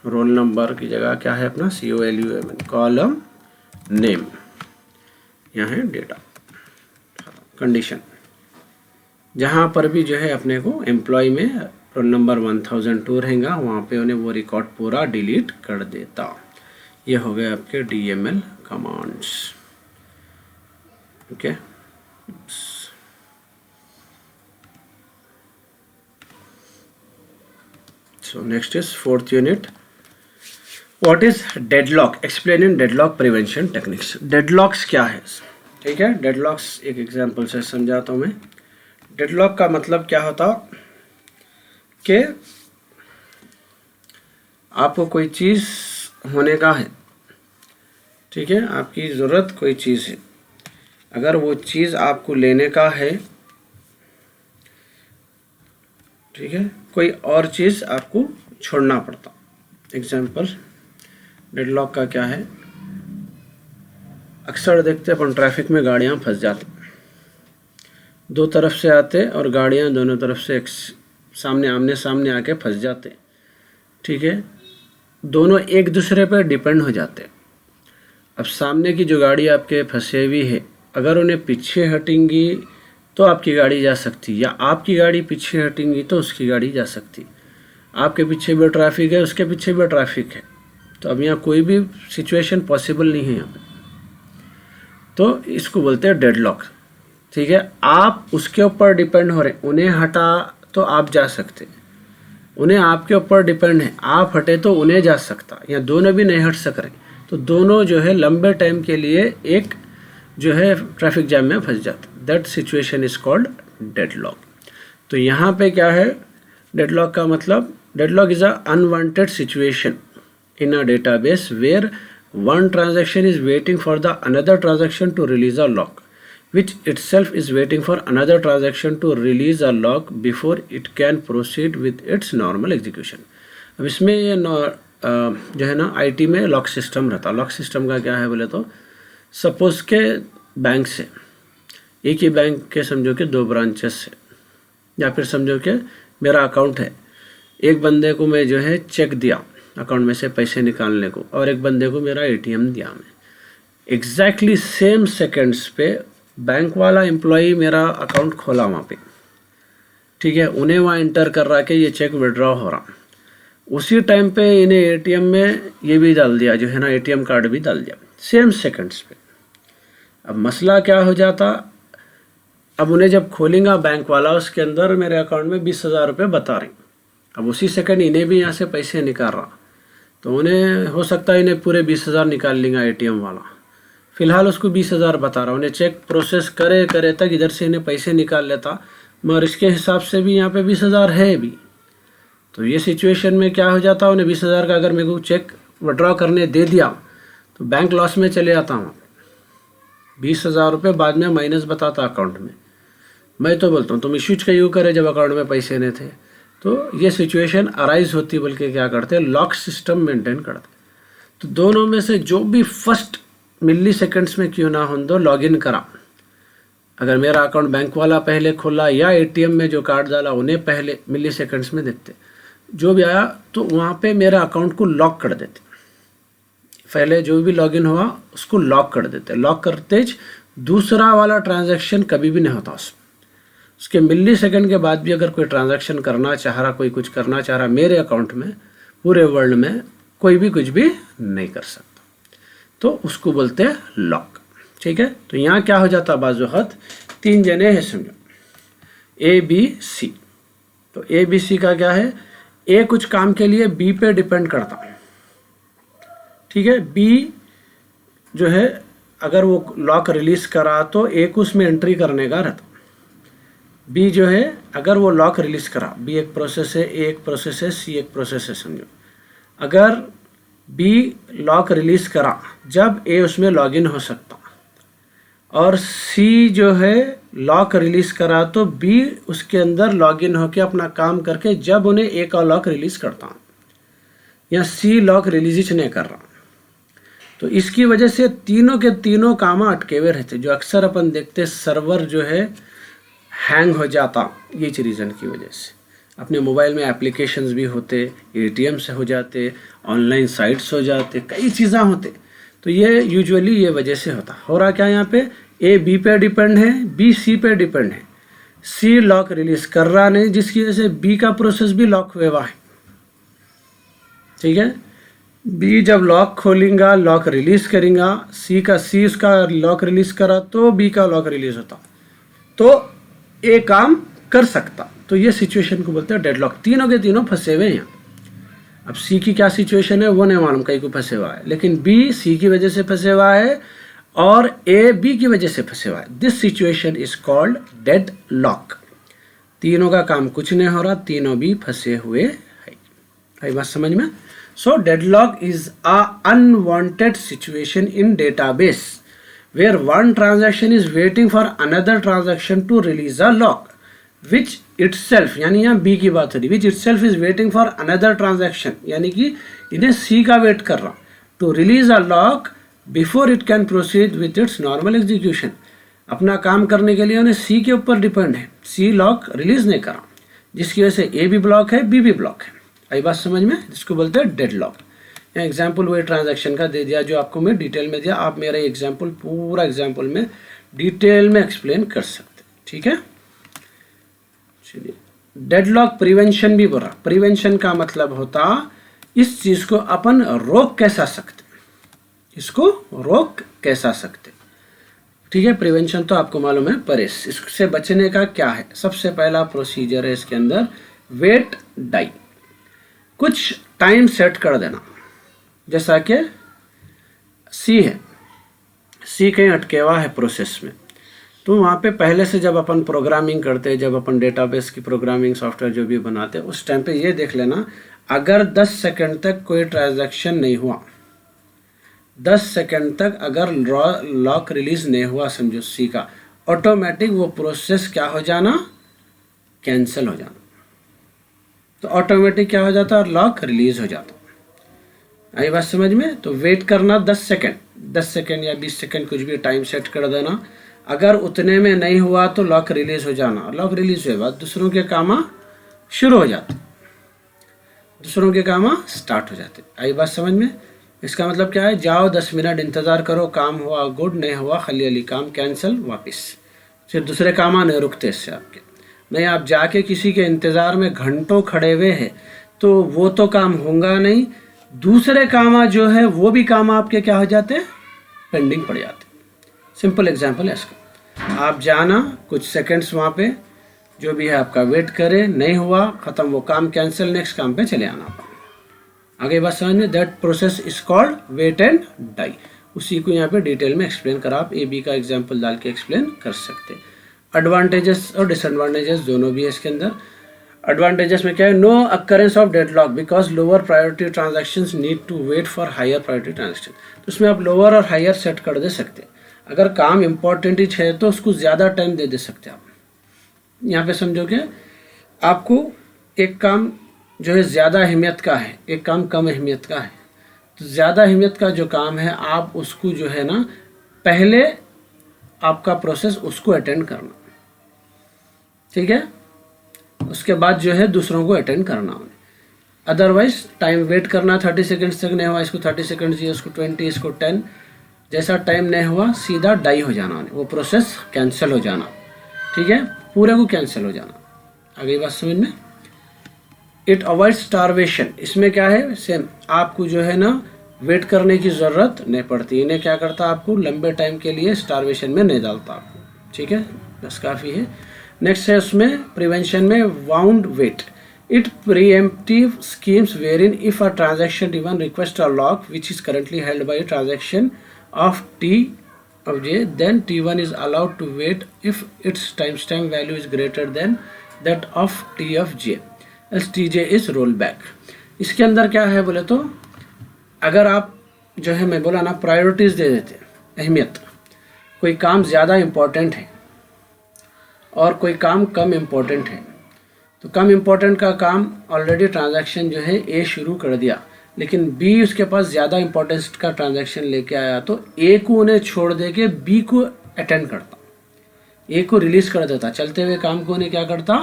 roll number की जगह क्या है अपना COLUMN, कॉलम नेम, यहाँ है डेटा। कंडीशन, जहाँ पर भी जो है अपने को एम्प्लॉय में रोल नंबर 1002 रहेगा, वहाँ पे उन्हें वो रिकॉर्ड पूरा डिलीट कर देता। ये हो गए आपके DML commands, okay. So next is fourth unit. What is deadlock? Explain in deadlock prevention techniques. Deadlocks क्या है, ठीक है। deadlocks एक एग्जांपल से समझाता हूँ मैं। deadlock का मतलब क्या होता कि आपको कोई चीज़ होने का है, ठीक है, आपकी ज़रूरत कोई चीज़ है, अगर वो चीज़ आपको लेने का है, ठीक है, कोई और चीज़ आपको छोड़ना पड़ता। एग्जाम्पल डेडलॉक का क्या है, अक्सर देखते अपन ट्रैफिक में गाड़ियाँ फंस जाती, दो तरफ से आते और गाड़ियाँ दोनों तरफ से सामने आमने सामने आके फंस जाते, ठीक है, दोनों एक दूसरे पर डिपेंड हो जाते। अब सामने की जो गाड़ी आपके फंसे हुई है, अगर उन्हें पीछे हटेंगी तो आपकी गाड़ी जा सकती, या आपकी गाड़ी पीछे हटेंगी तो उसकी गाड़ी जा सकती। आपके पीछे भी ट्रैफिक है, उसके पीछे भी ट्रैफिक है, तो अब यहाँ कोई भी सिचुएशन पॉसिबल नहीं है यहाँ पे, तो इसको बोलते हैं डेडलॉक, ठीक है। आप उसके ऊपर डिपेंड हो रहे, उन्हें हटा तो आप जा सकते, उन्हें आपके ऊपर डिपेंड है, आप हटे तो उन्हें जा सकता, या दोनों भी नहीं हट सक रहे, तो दोनों जो है लंबे टाइम के लिए एक जो है ट्रैफिक जैम में फंस जाता। That situation is called deadlock. तो यहाँ पे क्या है डेडलॉक का मतलब, deadlock is a unwanted situation in a database where one transaction is waiting for the another transaction to release a lock, which itself is waiting for another transaction to release a lock before it can proceed with its normal execution. अब इसमें ये जो है ना IT में लॉक सिस्टम रहता। लॉक सिस्टम का क्या है बोले तो, सपोज के बैंक से, एक ही बैंक के समझो कि 2 ब्रांचेस से, या फिर समझो कि मेरा अकाउंट है, एक बंदे को मैं जो है चेक दिया अकाउंट में से पैसे निकालने को, और एक बंदे को मेरा ATM दिया मैं, एग्जैक्टली सेम सेकंड्स पे बैंक वाला एम्प्लॉई मेरा अकाउंट खोला वहाँ पे, ठीक है, उन्हें वहाँ इंटर कर रहा कि ये चेक विड्रॉ हो रहा, उसी टाइम पे इन्हें ATM में ये भी डाल दिया, जो है ना ATM कार्ड भी डाल दिया, सेम सेकंड्स पे। अब मसला क्या हो जाता, अब उन्हें जब खोलेगा बैंक वाला, उसके अंदर मेरे अकाउंट में 20,000 रुपये बता रही, अब उसी सेकंड इन्हें भी यहाँ से पैसे निकाल रहा, तो उन्हें हो सकता है इन्हें पूरे 20,000 निकाल लेंगे ATM वाला, फिलहाल उसको 20,000 बता रहा, उन्हें चेक प्रोसेस करे करे तक इधर से इन्हें पैसे निकाल लेता, मगर इसके हिसाब से भी यहाँ पे 20,000 है भी। तो ये सिचुएशन में क्या हो जाता, उन्हें 20,000 का अगर मेरे को चेक विड्रॉ करने दे दिया तो बैंक लॉस में चले जाता हूँ, 20,000 रुपये बाद में माइनस बताता अकाउंट में, मैं तो बोलता हूँ तुम इश्यूज का यू करे जब अकाउंट में पैसे नहीं थे। तो ये सिचुएशन अराइज होती, बल्कि क्या करते हैं, लॉक सिस्टम मेंटेन करते। तो दोनों में से जो भी फर्स्ट मिली सेकेंड्स में क्यों ना हो दो लॉग इन करा, अगर मेरा अकाउंट बैंक वाला पहले खोला या एटीएम में जो कार्ड डाला उन्हें पहले मिली सेकेंड्स में देखते, जो भी आया तो वहाँ पे मेरा अकाउंट को लॉक कर देते। पहले जो भी लॉगिन हुआ उसको लॉक कर देते। लॉक करते दूसरा वाला ट्रांजैक्शन कभी भी नहीं होता उसके मिली सेकेंड के बाद भी अगर कोई ट्रांजैक्शन करना चाह रहा, कोई कुछ करना चाह रहा मेरे अकाउंट में, पूरे वर्ल्ड में कोई भी कुछ भी नहीं कर सकता। तो उसको बोलते हैं लॉक। ठीक है, तो यहाँ क्या हो जाता, बाजू वक्त 3 जने हैं समझो, ए बी सी। तो ए बी सी का क्या है, ए कुछ काम के लिए बी पे डिपेंड करता है। ठीक है, बी जो है अगर वो लॉक रिलीज करा तो ए को उसमें एंट्री करने का रहता। बी जो है अगर वो लॉक रिलीज करा, बी एक प्रोसेस है, ए एक प्रोसेस है, सी एक प्रोसेस है समझो। अगर बी लॉक रिलीज करा जब ए उसमें लॉगिन हो सकता, और सी जो है लॉक रिलीज करा तो बी उसके अंदर लॉगिन होके अपना काम करके जब उन्हें ए का लॉक रिलीज करता, या सी लॉक रिलीज नहीं कर रहा। तो इसकी वजह से तीनों के तीनों काम अटके हुए रहते, जो अक्सर अपन देखते सर्वर जो है हैंग हो जाता, ये रीज़न की वजह से। अपने मोबाइल में एप्लीकेशंस भी होते, एटीएम से हो जाते, ऑनलाइन साइट्स हो जाते, कई चीज़ें होते। तो ये यूजुअली ये वजह से होता। हो रहा क्या यहाँ पे, ए बी पे डिपेंड है, बी सी पे डिपेंड है, सी लॉक रिलीज कर रहा नहीं, जिसकी वजह से बी का प्रोसेस भी लॉक हुआ है। ठीक है, बी जब लॉक खोलेगा, लॉक रिलीज करेगा, सी उसका लॉक रिलीज करा तो बी का लॉक रिलीज होता, तो ए काम कर सकता। तो ये सिचुएशन को बोलते हैं डेडलॉक। तीनों के तीनों फंसे हुए हैं। अब सी की क्या सिचुएशन है वो नहीं मालूम, कहीं को फंसे हुआ है, लेकिन बी सी की वजह से फंसे हुआ है और ए बी की वजह से फंसे हुआ है। This situation is called dead lock. तीनों का काम कुछ नहीं हो रहा, तीनों भी फंसे हुए है। बात समझ में? So deadlock is a unwanted situation in database where one transaction is waiting for another transaction to release a lock, which itself, यानी यहाँ B की बात हो रही, which itself is waiting for another transaction, यानी कि इन्हें C का वेट कर रहा to release a lock before it can proceed with its normal execution। अपना काम करने के लिए उन्हें C के ऊपर डिपेंड है, C लॉक रिलीज नहीं करा, जिसकी वजह से A भी ब्लॉक है, B भी ब्लॉक है। आई बात समझ में? जिसको बोलते हैं डेड लॉक। एग्जाम्पल वही ट्रांजैक्शन का दे दिया जो आपको मैं डिटेल में दिया, आप मेरा एग्जाम्पल पूरा एग्जाम्पल में डिटेल में एक्सप्लेन कर सकते। ठीक है, चलिए। डेडलॉक प्रिवेंशन भी बोला। प्रिवेंशन का मतलब होता इस चीज को अपन रोक कैसा सकते, इसको रोक कैसा सकते। ठीक है, प्रिवेंशन तो आपको मालूम है, परहेज। इससे बचने का क्या है, सबसे पहला प्रोसीजर है इसके अंदर वेट डाई। कुछ टाइम सेट कर देना, जैसा कि सी है, सी कहीं अटके हुआ है प्रोसेस में, तो वहाँ पे पहले से जब अपन प्रोग्रामिंग करते हैं, जब अपन डेटाबेस की प्रोग्रामिंग सॉफ्टवेयर जो भी बनाते हैं, उस टाइम पे ये देख लेना, अगर 10 सेकंड तक कोई ट्रांजैक्शन नहीं हुआ, 10 सेकंड तक अगर लॉक रिलीज नहीं हुआ समझो सी का, ऑटोमेटिक वो प्रोसेस क्या हो जाना, कैंसिल हो जाना। तो ऑटोमेटिक क्या हो जाता है, लॉक रिलीज हो जाता। आई बात समझ में? तो वेट करना 10 सेकंड या 20 सेकंड कुछ भी टाइम सेट कर देना। अगर उतने में नहीं हुआ तो लॉक रिलीज हो जाना। लॉक रिलीज हुए बाद दूसरों के काम शुरू हो जाते, दूसरों के काम स्टार्ट हो जाते। आई बात समझ में? इसका मतलब क्या है, जाओ 10 मिनट इंतजार करो, काम हुआ गुड, नहीं हुआ खाली अली काम कैंसिल, वापस फिर दूसरे काम नहीं रुकते इससे आपके। नहीं, आप जाके किसी के इंतजार में घंटों खड़े हुए हैं तो वो तो काम होगा नहीं, दूसरे काम जो है वो भी काम आपके क्या हो जाते हैं, पेंडिंग पड़ जाते। सिंपल एग्जांपल है इसका। आप जाना कुछ सेकंड्स वहाँ पे जो भी है आपका वेट करे, नहीं हुआ खत्म, वो काम कैंसिल, नेक्स्ट काम पे चले आना। आगे बात समझ में? That process is called wait and die. उसी को यहाँ पे डिटेल में एक्सप्लेन करा, आप ए बी का एग्जाम्पल डाल के एक्सप्लेन कर सकते। एडवांटेजेस और डिसएडवांटेजेस दोनों भी है इसके अंदर। एडवांटेजेस में क्या है, no occurrence of deadlock because lower priority transactions need to wait for higher priority transaction. तो उसमें आप लोअर और हायर सेट कर दे सकते। अगर काम इंपॉर्टेंट है तो उसको ज़्यादा टाइम दे सकते आप, यहाँ पे समझो कि आपको एक काम जो है ज़्यादा अहमियत का है, एक काम कम अहमियत का है, तो ज़्यादा अहमियत का जो काम है आप उसको जो है ना पहले आपका प्रोसेस उसको अटेंड करना, ठीक है, उसके बाद जो है दूसरों को अटेंड करना उन्हें। अदरवाइज टाइम वेट करना 30 सेकंड्स तक नहीं हुआ, इसको 30 सेकंड्स दिए, उसको 20, इसको 10, जैसा टाइम नहीं हुआ सीधा डाई हो जाना उन्हें, वो प्रोसेस कैंसिल हो जाना, ठीक है, पूरे को कैंसिल हो जाना। आगे बात समझ में। इट अवॉइड स्टारवेशन, इसमें क्या है सेम, आपको जो है ना वेट करने की ज़रूरत नहीं पड़ती, इन्हें क्या करता आपको लंबे टाइम के लिए स्टारवेशन में नहीं डालता आपको, ठीक है, बस काफ़ी है। नेक्स्ट है उसमें प्रिवेंशन में wound wait, it preemptive schemes wherein if a transaction even request a lock which is currently held by transaction of T of j, then t1 is allowed to wait if its timestamp value is greater than that of t of j, else tj is rolled back। इसके अंदर क्या है बोले तो अगर आप जो है मैं बोला ना प्रायोरिटीज़ दे देते, अहमियत, कोई काम ज़्यादा इम्पोर्टेंट है और कोई काम कम इम्पोर्टेंट है, तो कम इम्पोर्टेंट का काम ऑलरेडी ट्रांजैक्शन जो है ए शुरू कर दिया, लेकिन बी उसके पास ज़्यादा इंपॉर्टेंस का ट्रांजैक्शन लेके आया, तो ए को उन्हें छोड़ दे के बी को अटेंड करता, ए को रिलीज़ कर देता, चलते हुए काम को उन्हें क्या करता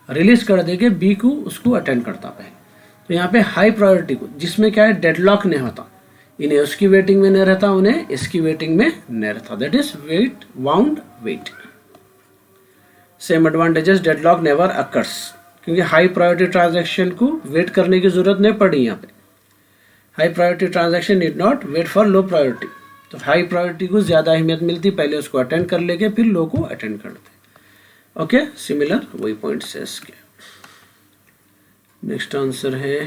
रिलीज़ कर दे के बी को उसको अटेंड करता पहले। तो यहाँ पे हाई प्रायोरिटी को, जिसमें क्या है डेडलॉक नहीं होता, इन्हें उसकी वेटिंग में नहीं रहता, उन्हें इसकी वेटिंग में नहीं रहता, that is wait wound wait. Same advantages, deadlock never occurs, क्योंकि हाई प्रायोरिटी ट्रांजैक्शन को वेट करने की जरूरत नहीं पड़ी यहाँ पे, high priority transaction need not wait for low priority, तो हाई प्रायोरिटी को ज़्यादा अहमियत मिलती, पहले उसको अटेंड कर लेके फिर लो को अटेंड करते। ओके, सिमिलर वही पॉइंट्स है इसके। नेक्स्ट आंसर है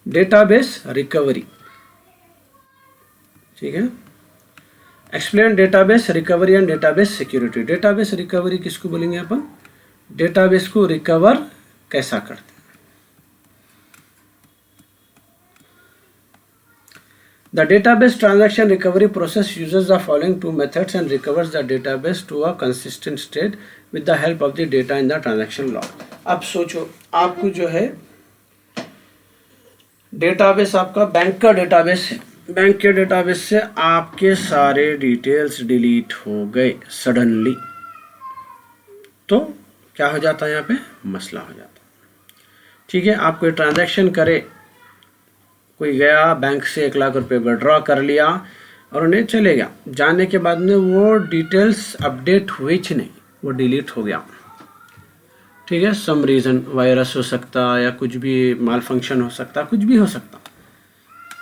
डेटाबेस रिकवरी, ठीक है। Explain database recovery and database security. Database recovery किसको बोलेंगे अपन, डेटाबेस को रिकवर कैसा करते हैं। The database transaction recovery process uses the following two methods and recovers the database to a consistent state with the help of the data in the transaction log. अब सोचो, आपको जो है डेटाबेस आपका बैंक का डेटाबेस है, बैंक के डेटाबेस से आपके सारे डिटेल्स डिलीट हो गए सडनली, तो क्या हो जाता है यहाँ पे मसला हो जाता, ठीक है। आप कोई ट्रांजैक्शन करे, कोई गया बैंक से 1 लाख रुपए विड्रॉ कर लिया और उन्हें चले गया, जाने के बाद में वो डिटेल्स अपडेट हुई ही नहीं, वो डिलीट हो गया, ठीक है। सम रीज़न, वायरस हो सकता या कुछ भी माल फंक्शन हो सकता, कुछ भी हो सकता,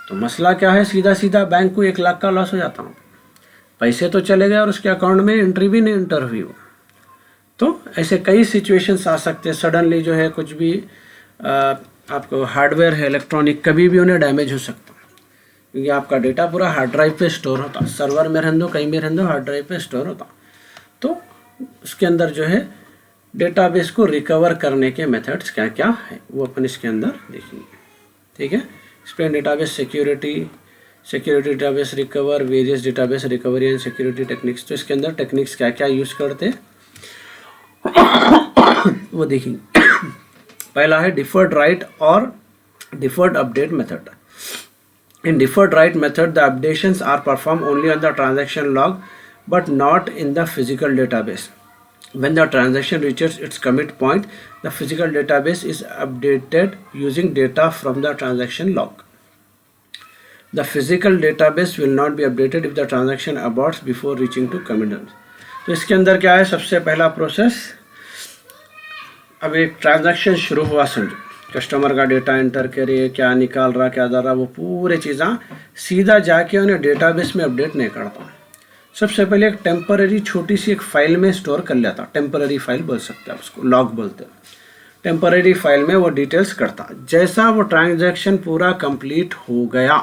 तो मसला क्या है, सीधा सीधा बैंक को 1 लाख का लॉस हो जाता हूँ, पैसे तो चले गए और उसके अकाउंट में एंट्री भी नहीं एंटर हुई हो। तो ऐसे कई सिचुएशंस आ सकते हैं, सडनली जो है कुछ भी आपको हार्डवेयर है इलेक्ट्रॉनिक, कभी भी उन्हें डैमेज हो सकता, क्योंकि आपका डेटा पूरा हार्ड ड्राइव पे स्टोर होता, सर्वर में रहने दो कहीं भी रहने दो, हार्ड ड्राइव पे स्टोर होता, तो उसके अंदर जो है डेटाबेस को रिकवर करने के मेथड्स क्या क्या है वो अपन इसके अंदर देखेंगे, ठीक है। Explain database security, security database recover, various database recovery and security techniques. तो इसके अंदर टेक्निक्स क्या क्या यूज करते हैं वो देखेंगे। पहला है डिफर्ड राइट और deferred update method. In deferred write method the updations are perform only on the transaction log but not in the physical database. When the transaction reaches its commit point, the physical database is updated using data from the transaction log. The physical database will not be updated if the transaction aborts before reaching to commit. तो इसके अंदर क्या है, सबसे पहला प्रोसेस, अब एक ट्रांजैक्शन शुरू हुआ, समझो कस्टमर का डेटा एंटर करे, क्या निकाल रहा क्या जा रहा, वो पूरे चीज़ें सीधा जाके उन्हें डेटाबेस में अपडेट नहीं करता। सबसे पहले एक टेम्पररी छोटी सी एक फाइल में स्टोर कर लेता, टेम्पररी फाइल बोल सकते हैं उसको, लॉग बोलते हैं। टेम्पररी फाइल में वो डिटेल्स करता, जैसा वो ट्रांजैक्शन पूरा कंप्लीट हो गया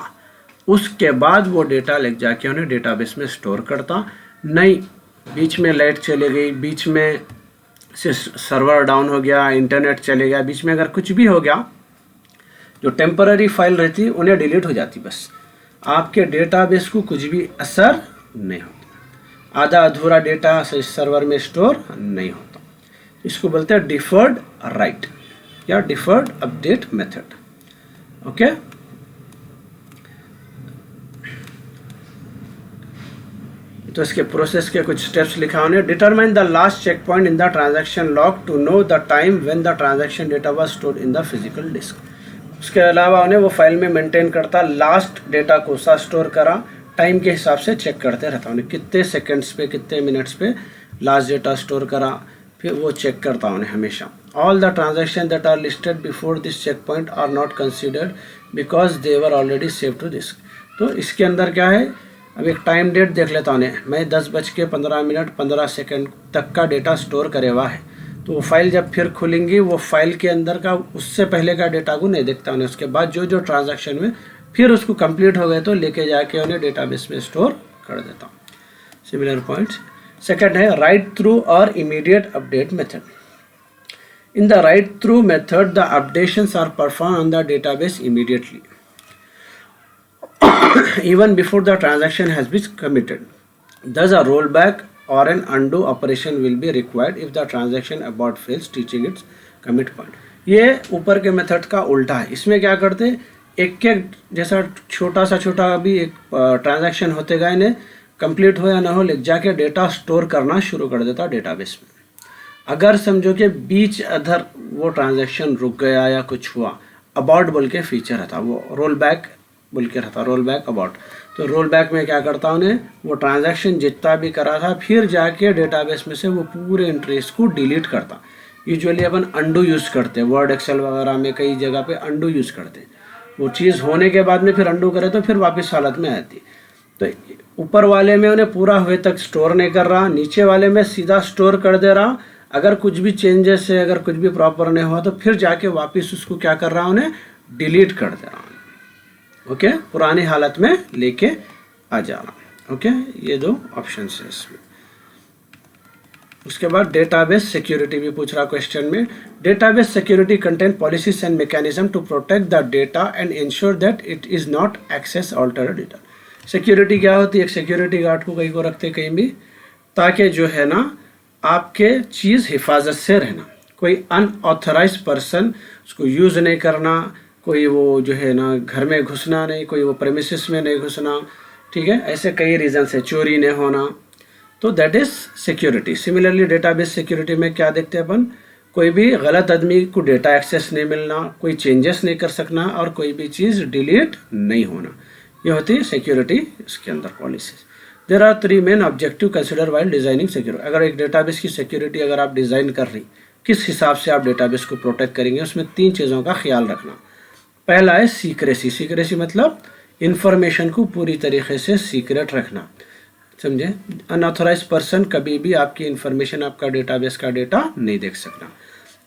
उसके बाद वो डेटा ले जाके उन्हें डेटाबेस में स्टोर करता। नहीं, बीच में लाइट चले गई, बीच में से सर्वर डाउन हो गया, इंटरनेट चले गया, बीच में अगर कुछ भी हो गया, जो टेम्पररी फाइल रहती उन्हें डिलीट हो जाती बस। आपके डेटाबेस को कुछ भी असर नहीं होता, आधा अधूरा डेटा सर्वर में स्टोर नहीं होता। इसको बोलते हैं डिफर्ड राइट या डिफर्ड अपडेट मेथड। ओके, तो इसके प्रोसेस के कुछ स्टेप्स लिखा उन्हें। Determine the last check point in the transaction log to know the time when the transaction data was stored in the physical disk. उसके अलावा उन्हें वो फाइल में मेंटेन करता लास्ट डेटा को सा स्टोर करा, टाइम के हिसाब से चेक करते रहता, उन्हें कितने सेकंड्स पे कितने मिनट्स पे लास्ट डेटा स्टोर करा, फिर वो चेक करता उन्हें हमेशा। All the transaction that are listed before this check point are not considered because they were already save to disk. तो इसके अंदर क्या है, अब एक टाइम डेट देख लेता हूँ, मैं 10:15 तक का डेटा स्टोर करे हुआ है, तो वो फाइल जब फिर खुलेंगी वो फाइल के अंदर का उससे पहले का डेटा को नहीं देखता उन्हें। उसके बाद जो जो ट्रांजैक्शन में फिर उसको कंप्लीट हो गए तो लेके जाके उन्हें डेटाबेस में स्टोर कर देता हूँ। Similar points. सेकंड है राइट थ्रू और immediate update method. In the write through method the updations are perform on the database immediately even before the transaction has been committed. Thus a rollback or an undo operation will be required if the transaction abort fails teaching its commit point. ये ऊपर के मेथड का उल्टा है। इसमें क्या करते, एक एक जैसा छोटा भी एक ट्रांजैक्शन होते गए, इन्हें कंप्लीट हो या ना हो ले जाके डेटा स्टोर करना शुरू कर देता डेटाबेस में। अगर समझो कि बीच अधर वो ट्रांजैक्शन रुक गया या कुछ हुआ, अबाउट बोल के फीचर रहता, वो रोल बैक बोल के रहता, रोल बैक अबाउट। तो रोल बैक में क्या करता उन्हें, वो ट्रांजैक्शन जितना भी करा था फिर जाके डेटाबेस में से वो पूरे एंट्रीज को डिलीट करता। यूजुअली अपन अंडू यूज़ करते हैं, वर्ड एक्सेल वगैरह में कई जगह पे अंडू यूज़ करते हैं। वो चीज़ होने के बाद में फिर अंडू करे तो फिर वापस हालत में आती। तो ऊपर वाले में उन्हें पूरा हुए तक स्टोर नहीं कर रहा, नीचे वाले में सीधा स्टोर कर दे रहा। अगर कुछ भी चेंजेस है, अगर कुछ भी प्रॉपर नहीं हुआ तो फिर जाके वापस उसको क्या कर रहा हूँ, उन्हें डिलीट कर दे रहा हूँ। ओके, पुरानी हालत में लेके आ जाना। ओके, ये दो ऑप्शन है इसमें। उसके बाद डेटाबेस सिक्योरिटी भी पूछ रहा क्वेश्चन में। Database security contain policies and mechanism to protect the data and ensure that it is not access altered data. Security क्या होती है, एक सिक्योरिटी गार्ड को कहीं को रखते कहीं भी, ताकि जो है ना आपके चीज़ हिफाजत से रहना, कोई अनऑथराइज पर्सन उसको यूज़ नहीं करना, कोई वो जो है ना घर में घुसना नहीं, कोई वो प्रेमिसेस में नहीं घुसना, ठीक है, ऐसे कई रीजन है, चोरी नहीं होना। तो that is security. Similarly database security में क्या देखते हैं अपन, कोई भी गलत आदमी को डेटा एक्सेस नहीं मिलना, कोई चेंजेस नहीं कर सकना और कोई भी चीज़ डिलीट नहीं होना। ये होती है सिक्योरिटी इसके अंदर policies. There are 3 main objective consider while designing security. अगर एक डेटाबेस की सिक्योरिटी अगर आप डिज़ाइन कर रही, किस हिसाब से आप डेटाबेस को प्रोटेक्ट करेंगे, उसमें 3 चीज़ों का ख्याल रखना। पहला है सीक्रेसी। सीक्रेसी मतलब इंफॉर्मेशन को पूरी तरीके से सीक्रेट रखना, समझे। अनऑथराइज पर्सन कभी भी आपकी इंफॉर्मेशन, आपका डेटाबेस का डेटा नहीं देख सकता।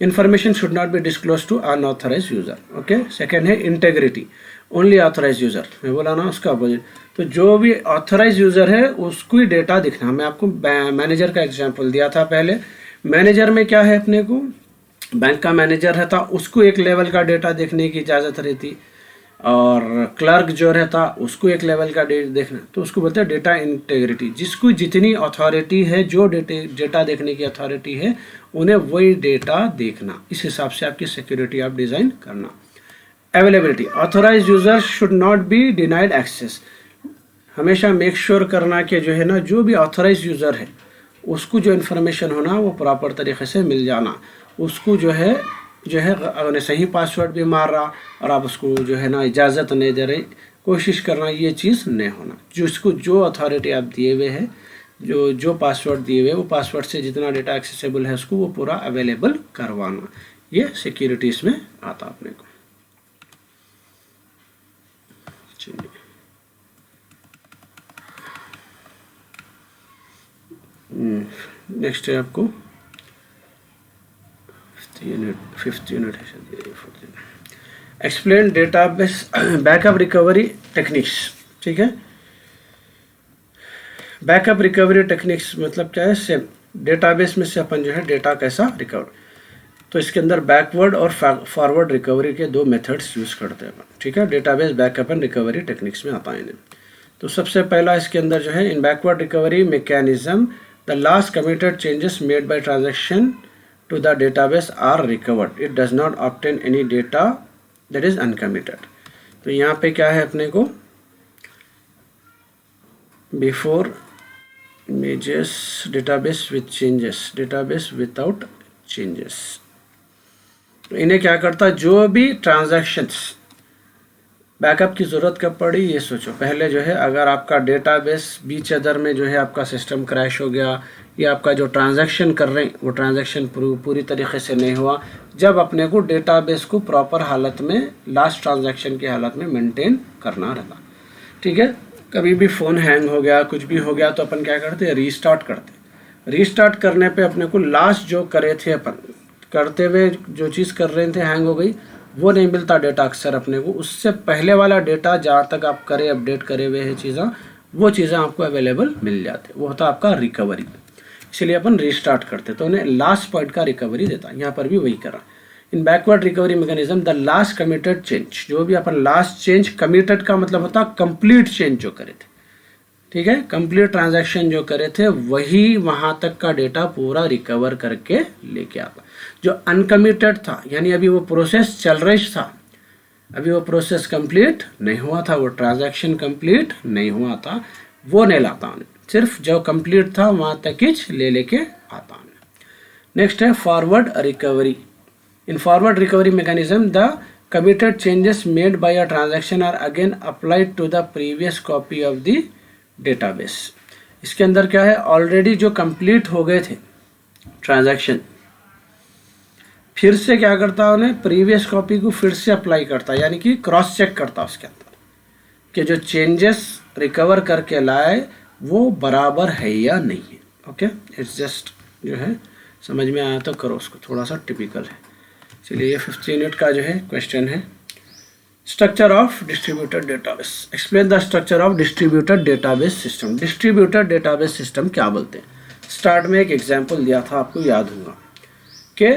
Information should not be disclose to unauthorise user. Okay. Second है इंटेग्रिटी, ओनली ऑथराइज यूजर। मैं बोला ना उसका अपोजिट, तो जो भी ऑथराइज यूजर है उसको ही डेटा दिखना। मैं आपको मैनेजर का एग्जाम्पल दिया था पहले। मैनेजर में क्या है, अपने को बैंक का मैनेजर रहता, उसको एक लेवल का डेटा देखने की इजाज़त रहती, और क्लर्क जो रहता उसको एक लेवल का देखना, तो उसको बोलते हैं डेटा इंटेग्रिटी। जिसको जितनी अथॉरिटी है, जो डेटा देखने की अथॉरिटी है, उन्हें वही डेटा देखना। इस हिसाब से आपकी सिक्योरिटी आप डिज़ाइन करना। Availability, authorise user should not be denied access. हमेशा मेक श्योर करना कि जो है ना, जो भी ऑथराइज यूज़र है उसको जो इन्फॉर्मेशन होना वो प्रॉपर तरीके से मिल जाना। उसको जो है अगर सही पासवर्ड भी मार रहा और आप उसको जो है ना इजाज़त नहीं दे रहे, कोशिश करना ये चीज़ नहीं होना। जिसको जो अथॉरिटी आप दिए हुए हैं, जो पासवर्ड दिए हुए, वो पासवर्ड से जितना डेटा एक्सेसिबल है उसको वो पूरा अवेलेबल करवाना। ये सिक्योरिटी इसमें आता अपने को। चलिए नेक्स्ट है आपको फिफ्थ यूनिट है, explain database backup recovery techniques. ठीक है, बैकअप रिकवरी टेक्निक्स मतलब क्या है, सेम डेटाबेस में से अपन जो है डेटा कैसा रिकवर। तो इसके अंदर बैकवर्ड और फॉरवर्ड रिकवरी के दो मेथड्स यूज़ करते हैं, ठीक है। Database backup and recovery techniques में आता है इन्हें। तो सबसे पहला इसके अंदर जो है, in backward recovery mechanism the last committed changes made by transaction to the database are recovered, it does not obtain any data that is uncommitted. तो यहाँ पे क्या है अपने को, before images database with changes, database without changes. तो इन्हें क्या करता है, जो भी ट्रांजैक्शंस बैकअप की ज़रूरत कब पड़ी ये सोचो। पहले जो है अगर आपका डेटाबेस बीच अदर में जो है आपका सिस्टम क्रैश हो गया, या आपका जो ट्रांजैक्शन कर रहे हैं वो ट्रांजैक्शन पूरी तरीके से नहीं हुआ, जब अपने को डेटाबेस को प्रॉपर हालत में लास्ट ट्रांजैक्शन की हालत में मेंटेन करना रहता, ठीक है। कभी भी फ़ोन हैंग हो गया, कुछ भी हो गया, तो अपन क्या करते हैं, रीस्टार्ट करते। रीस्टार्ट करने पे अपने को लास्ट जो करे थे अपन करते हुए जो चीज़ कर रहे थे हैंग हो गई, वो नहीं मिलता डेटा अक्सर अपने को। उससे पहले वाला डेटा जहाँ तक आप करे अपडेट करे हुए है चीज़ें, वो चीज़ें आपको अवेलेबल मिल जाते, वो होता आपका रिकवरी। इसलिए अपन रीस्टार्ट करते, तो उन्हें लास्ट पॉइंट का रिकवरी देता। यहाँ पर भी वही करा। इन backward recovery mechanism the last committed change, जो भी अपन लास्ट चेंज, कमिटेड का मतलब होता कंप्लीट चेंज जो करे थे, ठीक है, कंप्लीट ट्रांजैक्शन जो करे थे वही वहाँ तक का डेटा पूरा रिकवर करके लेके आता। जो अनकमिटेड था, यानी अभी वो प्रोसेस चल रही था, अभी वो प्रोसेस कंप्लीट नहीं हुआ था, वो ट्रांजैक्शन कंप्लीट नहीं हुआ था, वो नहीं लाता उन्हें। सिर्फ जो कंप्लीट था वहाँ तक ही लेके आता उन्हें। नेक्स्ट है forward recovery. In forward recovery mechanism the committed changes made by a transaction are again applied to the previous copy of the database। इसके अंदर क्या है, ऑलरेडी जो कंप्लीट हो गए थे ट्रांजैक्शन, फिर से क्या करता है उन्हें, प्रीवियस कॉपी को फिर से अप्लाई करता, यानी कि क्रॉस चेक करता उसके अंदर कि जो चेंजेस रिकवर करके लाए वो बराबर है या नहीं है। ओके, इट्स जस्ट जो है समझ में आया तो करो उसको, थोड़ा सा टिपिकल है। चलिए ये 5th यूनिट का जो है क्वेश्चन है, structure of distributed database. Explain the structure of distributed database system. Distributed database system क्या बोलते हैं? स्टार्ट में एक एग्जांपल दिया था, आपको याद होगा कि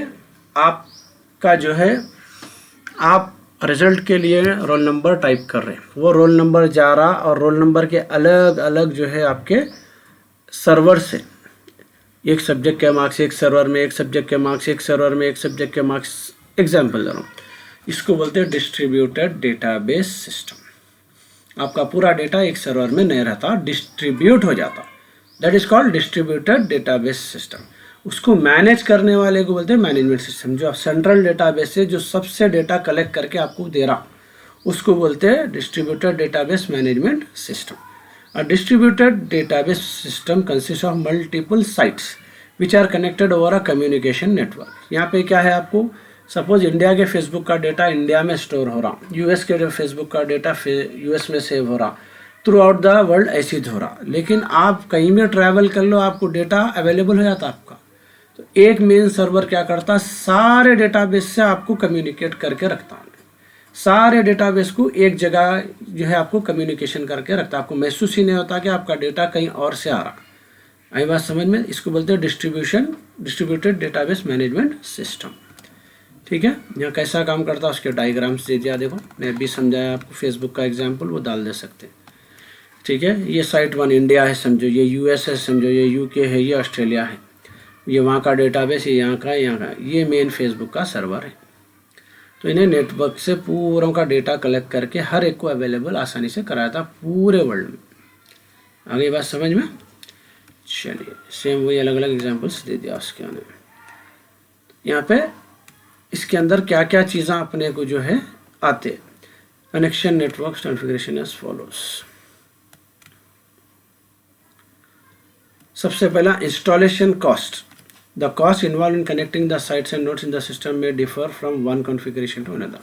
आपका जो है, आप रिजल्ट के लिए रोल नंबर टाइप कर रहे हैं, वो रोल नंबर जा रहा और रोल नंबर के अलग अलग जो है आपके सर्वर से, एक सब्जेक्ट के मार्क्स एक सर्वर में, एक सब्जेक्ट के मार्क्स एक सर्वर में, एक सब्जेक्ट के मार्क्स, एग्जाम्पल दे रहा हूँ। इसको बोलते हैं डिस्ट्रीब्यूटेड डेटाबेस सिस्टम। आपका पूरा डेटा एक सर्वर में नहीं रहता, डिस्ट्रीब्यूट हो जाता, that is called distributed database system. उसको मैनेज करने वाले को बोलते हैं मैनेजमेंट सिस्टम। जो सेंट्रल डेटाबेस है, जो सबसे डेटा कलेक्ट करके आपको दे रहा, उसको बोलते हैं distributed database management system. A distributed database system consists of multiple sites which are connected over a communication network। यहाँ पे क्या है, आपको सपोज इंडिया के फेसबुक का डेटा इंडिया में स्टोर हो रहा, यूएस के फेसबुक का डेटा यूएस में सेव हो रहा, थ्रू आउट द वर्ल्ड ऐसे हो रहा। लेकिन आप कहीं भी ट्रैवल कर लो, आपको डेटा अवेलेबल हो जाता आपका। तो एक मेन सर्वर क्या करता, सारे डेटाबेस से आपको कम्युनिकेट करके रखता, सारे डेटाबेस को एक जगह जो है आपको कम्युनिकेशन करके रखता। आपको महसूस ही नहीं होता कि आपका डेटा कहीं और से आ रहा। आई बात समझ में? इसको बोलते हैं डिस्ट्रीब्यूटेड डेटाबेस मैनेजमेंट सिस्टम। ठीक है, यहाँ कैसा काम करता है उसके डायग्राम्स दे दिया, देखो मैं भी समझाया आपको। फेसबुक का एग्जाम्पल वो डाल दे सकते हैं। ठीक है, ये साइट 1 इंडिया है समझो, ये यूएस है समझो, ये यूके है, ये ऑस्ट्रेलिया है, ये वहाँ का डेटाबेस, ये यहाँ का, यहाँ का, ये मेन फेसबुक का सर्वर है। तो इन्हें नेटवर्क से पूरों का डेटा कलेक्ट करके हर एक को अवेलेबल आसानी से कराया था पूरे वर्ल्ड में। आगे बात समझ में? चलिए सेम वही अलग अलग एग्जांपल्स दे दिया उसके अंदर। यहाँ पे इसके अंदर क्या क्या चीज़ें अपने को जो है आते, connection network configuration as follows. सबसे पहला installation cost. The cost involved in connecting the sites and nodes in the system may differ from one configuration to another।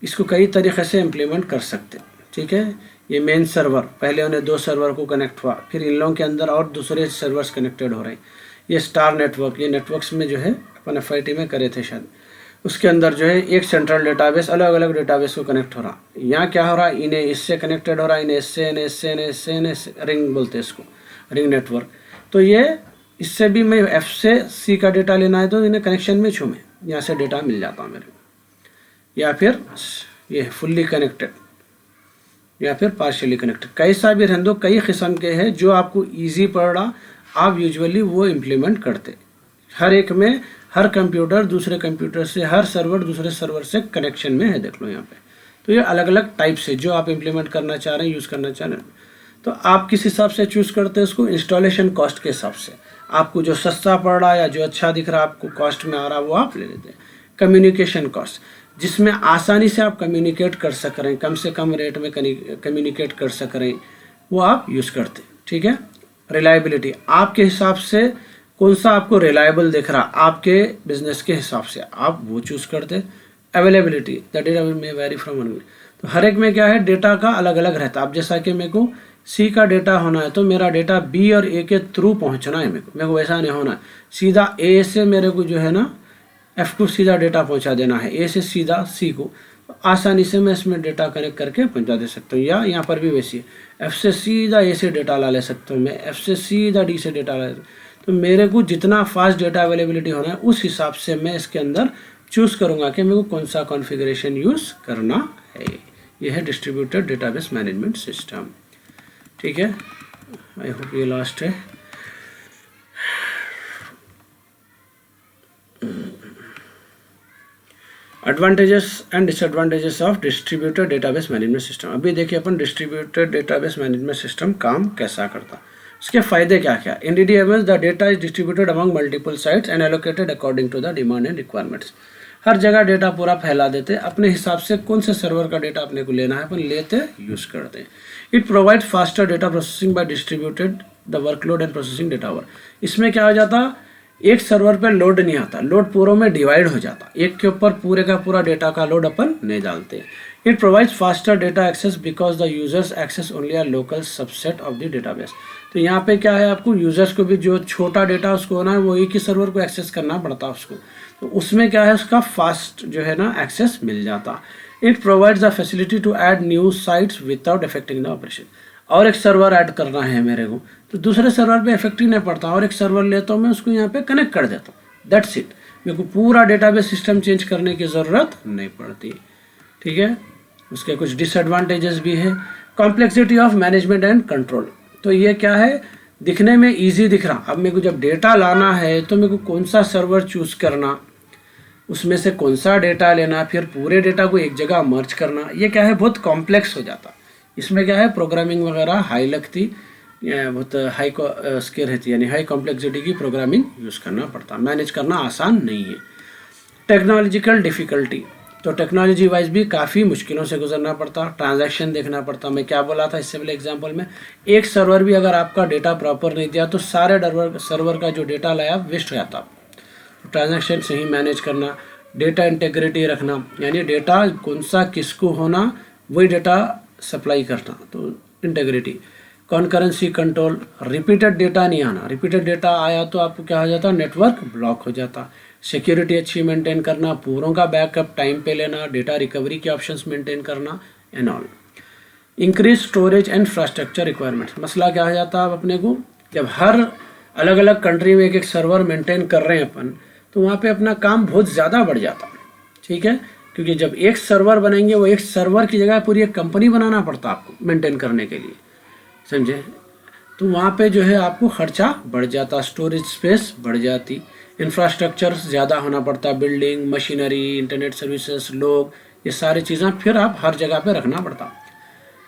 इसको कई तरीके से इम्प्लीमेंट कर सकते हैं। ठीक है, ये मेन सर्वर, पहले उन्हें 2 सर्वर को कनेक्ट हुआ, फिर इन लोगों के अंदर और दूसरे सर्वर्स कनेक्टेड हो रहे हैं। ये स्टार नेटवर्क, ये नेटवर्क्स में जो है अपन FIT में करे थे शायद, उसके अंदर जो है एक सेंट्रल डेटाबेस अलग अलग डेटाबेस को कनेक्ट हो रहा। यहाँ क्या हो रहा, इन्हें इससे कनेक्टेड हो रहा, इन्हें इससे, इन्हें इससे, इन्हें इससे, इन्हें रिंग बोलते हैं इसको, रिंग नेटवर्क। तो ये इससे भी मैं F से C का डेटा लेना है तो इन्हें कनेक्शन में छूमे, यहाँ से डेटा मिल जाता मेरे को, या फिर ये फुल्ली कनेक्टेड या फिर पार्शियली कनेक्टेड, कैसा भी रहने दो, कई किस्म के हैं जो आपको इजी पड़ रहा आप यूजुअली वो इम्प्लीमेंट करते। हर एक में हर कंप्यूटर दूसरे कंप्यूटर से, हर सर्वर दूसरे सर्वर से कनेक्शन में है, देख लो यहाँ पे। तो ये अलग अलग टाइप से जो आप इम्प्लीमेंट करना चाह रहे हैं, यूज़ करना चाह रहे हैं, तो आप किस हिसाब से चूज़ करते हैं उसको, इंस्टॉलेशन कॉस्ट के हिसाब से। आपको जो सस्ता पड़ रहा है या जो अच्छा दिख रहा है आपको कॉस्ट में आ रहा है वो आप ले लेते हैं। कम्युनिकेशन कॉस्ट, जिसमें आसानी से आप कम्युनिकेट कर सक रहे हैं, कम से कम रेट में कम्युनिकेट कर सक रहे हैं, वो आप यूज़ करते हैं। ठीक है। रिलायबिलिटी, आपके हिसाब से कौन सा आपको रिलायबल दिख रहा आपके बिजनेस के हिसाब से आप वो चूज़ करते हैं। अवेलेबिलिटी, द डेटा में वेरी फ्रॉम वन, तो हर एक में क्या है डेटा का अलग अलग रहता है। अब जैसा कि मेरे को सी का डेटा होना है तो मेरा डेटा बी और ए के थ्रू पहुंचना है, मेरे को वैसा नहीं होना है सीधा ए से मेरे को जो है ना एफ को सीधा डेटा पहुंचा देना है, ए से सीधा सी को, तो आसानी से मैं इसमें डेटा कनेक्ट करके पहुंचा दे सकता हूँ। या यहाँ पर भी वैसी एफ से सीधा ए से डेटा ला ले सकता हूँ, मैं एफ से सीधा डी से डेटा ला, तो मेरे को जितना फास्ट डेटा अवेलेबिलिटी होना है उस हिसाब से मैं इसके अंदर चूज़ करूँगा कि मेरे को कौन सा कॉन्फ़िगरेशन यूज़ करना है। यह है डिस्ट्रीब्यूटेड डेटाबेस मैनेजमेंट सिस्टम। ठीक है, आई होप ये लास्ट है। Advantages and disadvantages of distributed database management system. अभी देखिए अपन डिस्ट्रीब्यूटेड डेटाबेस मैनेजमेंट सिस्टम काम कैसा करता, इसके फायदे क्या क्या। In DDMS the data is distributed among multiple sites and allocated according to the demand and requirements. हर जगह डेटा पूरा फैला देते, अपने हिसाब से कौन से सर्वर का डेटा अपने को लेना है अपन लेते यूज करते हैं। It provide faster data processing by distributed the workload and processing data over. इसमें क्या हो जाता, एक सर्वर पे लोड नहीं आता, लोड पूरों में डिवाइड हो जाता, एक के ऊपर पूरे का पूरा डेटा का लोड अपन नहीं डालते। It provides faster data access because the users access only a local subset of the database. तो यहाँ पे क्या है, आपको यूजर्स को भी जो छोटा डेटा उसको होना है वो एक ही सर्वर को एक्सेस करना पड़ता है उसको, तो उसमें क्या है उसका फास्ट जो है ना एक्सेस मिल जाता। It provides the facility to add new sites without affecting the operation. और एक सर्वर ऐड करना है मेरे को तो दूसरे सर्वर पे इफेक्ट ही नहीं पड़ता, और एक सर्वर लेता हूँ मैं उसको यहाँ पे कनेक्ट कर देता हूँ, दैट्स इट। मेरे को पूरा डेटाबेस सिस्टम चेंज करने की ज़रूरत नहीं पड़ती। ठीक है, उसके कुछ डिसएडवांटेजेस भी है। Complexity of management and control, तो ये क्या है, दिखने में इजी दिख रहा, अब मेरे को जब डेटा लाना है तो मेरे को कौन सा सर्वर चूज करना, उसमें से कौन सा डेटा लेना, फिर पूरे डेटा को एक जगह मर्ज करना, ये क्या है बहुत कॉम्प्लेक्स हो जाता। इसमें क्या है प्रोग्रामिंग वगैरह हाई लगती, बहुत हाई स्केल रहती, यानी हाई कॉम्प्लेक्सिटी की प्रोग्रामिंग यूज़ करना पड़ता, मैनेज करना आसान नहीं है। टेक्नोलॉजिकल डिफ़िकल्टी, तो टेक्नोलॉजी वाइज भी काफ़ी मुश्किलों से गुजरना पड़ता, ट्रांजैक्शन देखना पड़ता। मैं क्या बोला था इससे पहले एग्जांपल में, एक सर्वर भी अगर आपका डेटा प्रॉपर नहीं दिया तो सारे सर्वर का जो डेटा लाया वेस्ट हो जाता। तो ट्रांजैक्शन सही मैनेज करना, डेटा इंटीग्रिटी रखना, यानी डेटा कौन सा किसको होना वही डेटा सप्लाई करना, तो integrity. Concurrency control, repeated data नहीं आना, रिपीटेड डेटा आया तो आपको क्या हो जाता, नेटवर्क ब्लॉक हो जाता। सिक्योरिटी अच्छी मेंटेन करना, पूरों का बैकअप टाइम पे लेना, डेटा रिकवरी के ऑप्शंस मेंटेन करना and all. Increase storage and infrastructure requirements, मसला क्या हो जाता है अपने को, जब हर अलग अलग कंट्री में एक एक सर्वर मेंटेन कर रहे हैं अपन, तो वहाँ पे अपना काम बहुत ज़्यादा बढ़ जाता। ठीक है, क्योंकि जब एक सर्वर बनाएंगे वो एक सर्वर की जगह पूरी एक कंपनी बनाना पड़ता आपको मेंटेन करने के लिए, समझे। तो वहाँ पे जो है आपको खर्चा बढ़ जाता, स्टोरेज स्पेस बढ़ जाती, इंफ्रास्ट्रक्चर ज़्यादा होना पड़ता, बिल्डिंग, मशीनरी, इंटरनेट सर्विसेज, लोग, ये सारी चीज़ें फिर आप हर जगह पे रखना पड़ता।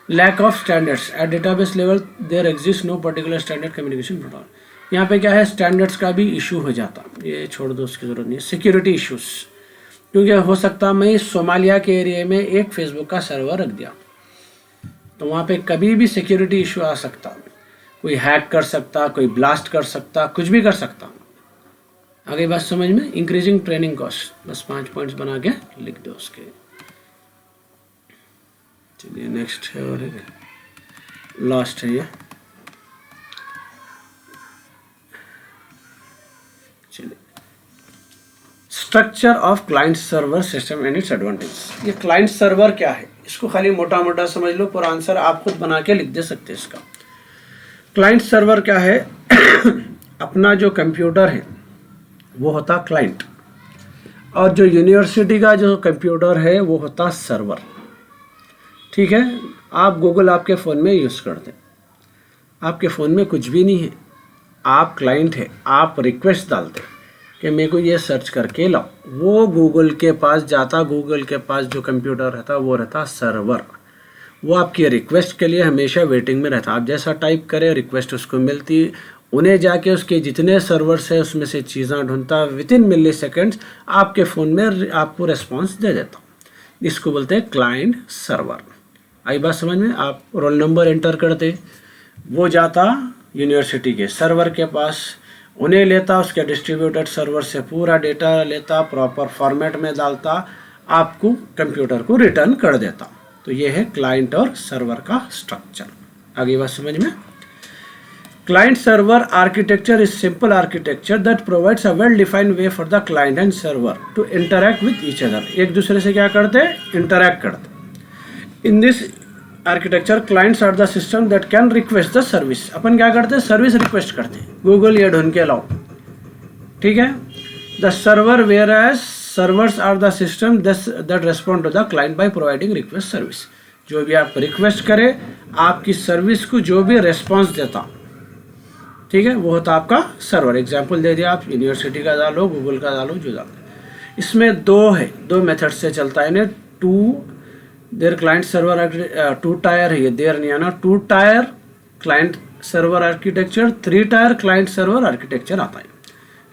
Lack of standards at database level, there exist no particular standard communication protocol. यहाँ पे क्या है स्टैंडर्ड्स का भी इशू हो जाता, ये छोड़ दो, उसकी ज़रूरत नहीं है। सिक्योरिटी इशूज़, क्योंकि हो सकता मैं सोमालिया के एरिया में एक फेसबुक का सर्वर रख दिया तो वहाँ पे कभी भी सिक्योरिटी इशू आ सकता, कोई हैक कर सकता, कोई ब्लास्ट कर सकता, कुछ भी कर सकता। आगे बात समझ में। इंक्रीजिंग ट्रेनिंग कॉस्ट, बस 5 पॉइंट्स बना के लिख दो उसके। चलिए नेक्स्ट है और लास्ट है ये। चलिए, structure of client server system and it's advantage. ये क्लाइंट सर्वर क्या है, इसको खाली मोटा मोटा समझ लो, पूरा आंसर आप खुद बना के लिख दे सकते हैं इसका। क्लाइंट सर्वर क्या है अपना जो कंप्यूटर है वो होता क्लाइंट, और जो यूनिवर्सिटी का जो कंप्यूटर है वो होता सर्वर। ठीक है, आप गूगल आपके फ़ोन में यूज़ करते, आपके फ़ोन में कुछ भी नहीं है, आप क्लाइंट है, आप रिक्वेस्ट डालते कि मेरे को ये सर्च करके लाओ, वो गूगल के पास जाता, गूगल के पास जो कंप्यूटर रहता वो रहता सर्वर, वो आपकी रिक्वेस्ट के लिए हमेशा वेटिंग में रहता। आप जैसा टाइप करें रिक्वेस्ट उसको मिलती, उन्हें जाके उसके जितने सर्वर्स है उसमें से चीज़ें ढूंढता, विद इन मिली सेकेंड्स आपके फ़ोन में आपको रिस्पॉन्स दे देता। इसको बोलते हैं क्लाइंट सर्वर। आई बात समझ में? आप रोल नंबर एंटर करते, वो जाता यूनिवर्सिटी के सर्वर के पास, उन्हें लेता, उसके डिस्ट्रीब्यूटेड सर्वर से पूरा डेटा लेता, प्रॉपर फॉर्मेट में डालता, आपको कंप्यूटर को रिटर्न कर देता। तो ये है क्लाइंट और सर्वर का स्ट्रक्चर। आगे बात समझ में? Client server architecture is simple architecture that provides a well defined way for the client and server to interact with each other. एक दूसरे से क्या करते? इंटरैक्ट करते। In this architecture clients are the system that can request the service. अपन क्या करते हैं? सर्विस रिक्वेस्ट करते हैं, गूगल ये ढूंढ के लाओ। ठीक है, the server whereas servers are the system that respond to the client by providing request service. जो भी आप रिक्वेस्ट करें, आपकी सर्विस को जो भी रेस्पॉन्स देता, ठीक है, वो होता आपका सर्वर। एग्जाम्पल दे दिया, आप यूनिवर्सिटी का डालो, गूगल का डालो, जो डालो। इसमें दो मेथड से चलता है। Two there client server two tier है, ये देर नहीं आना, two tier client server architecture, three tier client server architecture आता है।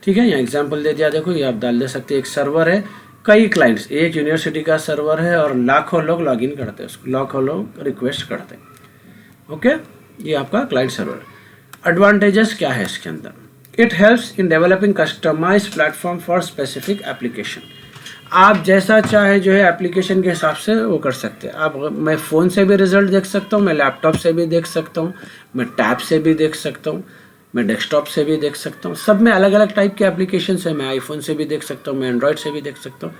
ठीक है, यहाँ एग्जाम्पल दे दिया, देखो ये आप डाल दे सकते हैं। एक सर्वर है, कई क्लाइंट्स, एक यूनिवर्सिटी का सर्वर है और लाखों लोग लॉगिन करते हैं उसको, लाखों लोग रिक्वेस्ट करते हैं। ओके, ये आपका क्लाइंट सर्वर। एडवांटेजेस क्या है इसके अंदर? It helps in developing customise platform for specific application. आप जैसा चाहे जो है एप्लीकेशन के हिसाब से वो कर सकते हैं। आप, मैं फ़ोन से भी रिजल्ट देख सकता हूँ, मैं लैपटॉप से भी देख सकता हूँ, मैं टैब से भी देख सकता हूँ, मैं डेस्कटॉप से भी देख सकता हूँ। सब में अलग अलग टाइप के एप्लीकेशन है। मैं आईफोन से भी देख सकता हूँ, मैं एंड्रॉयड से भी देख सकता हूँ।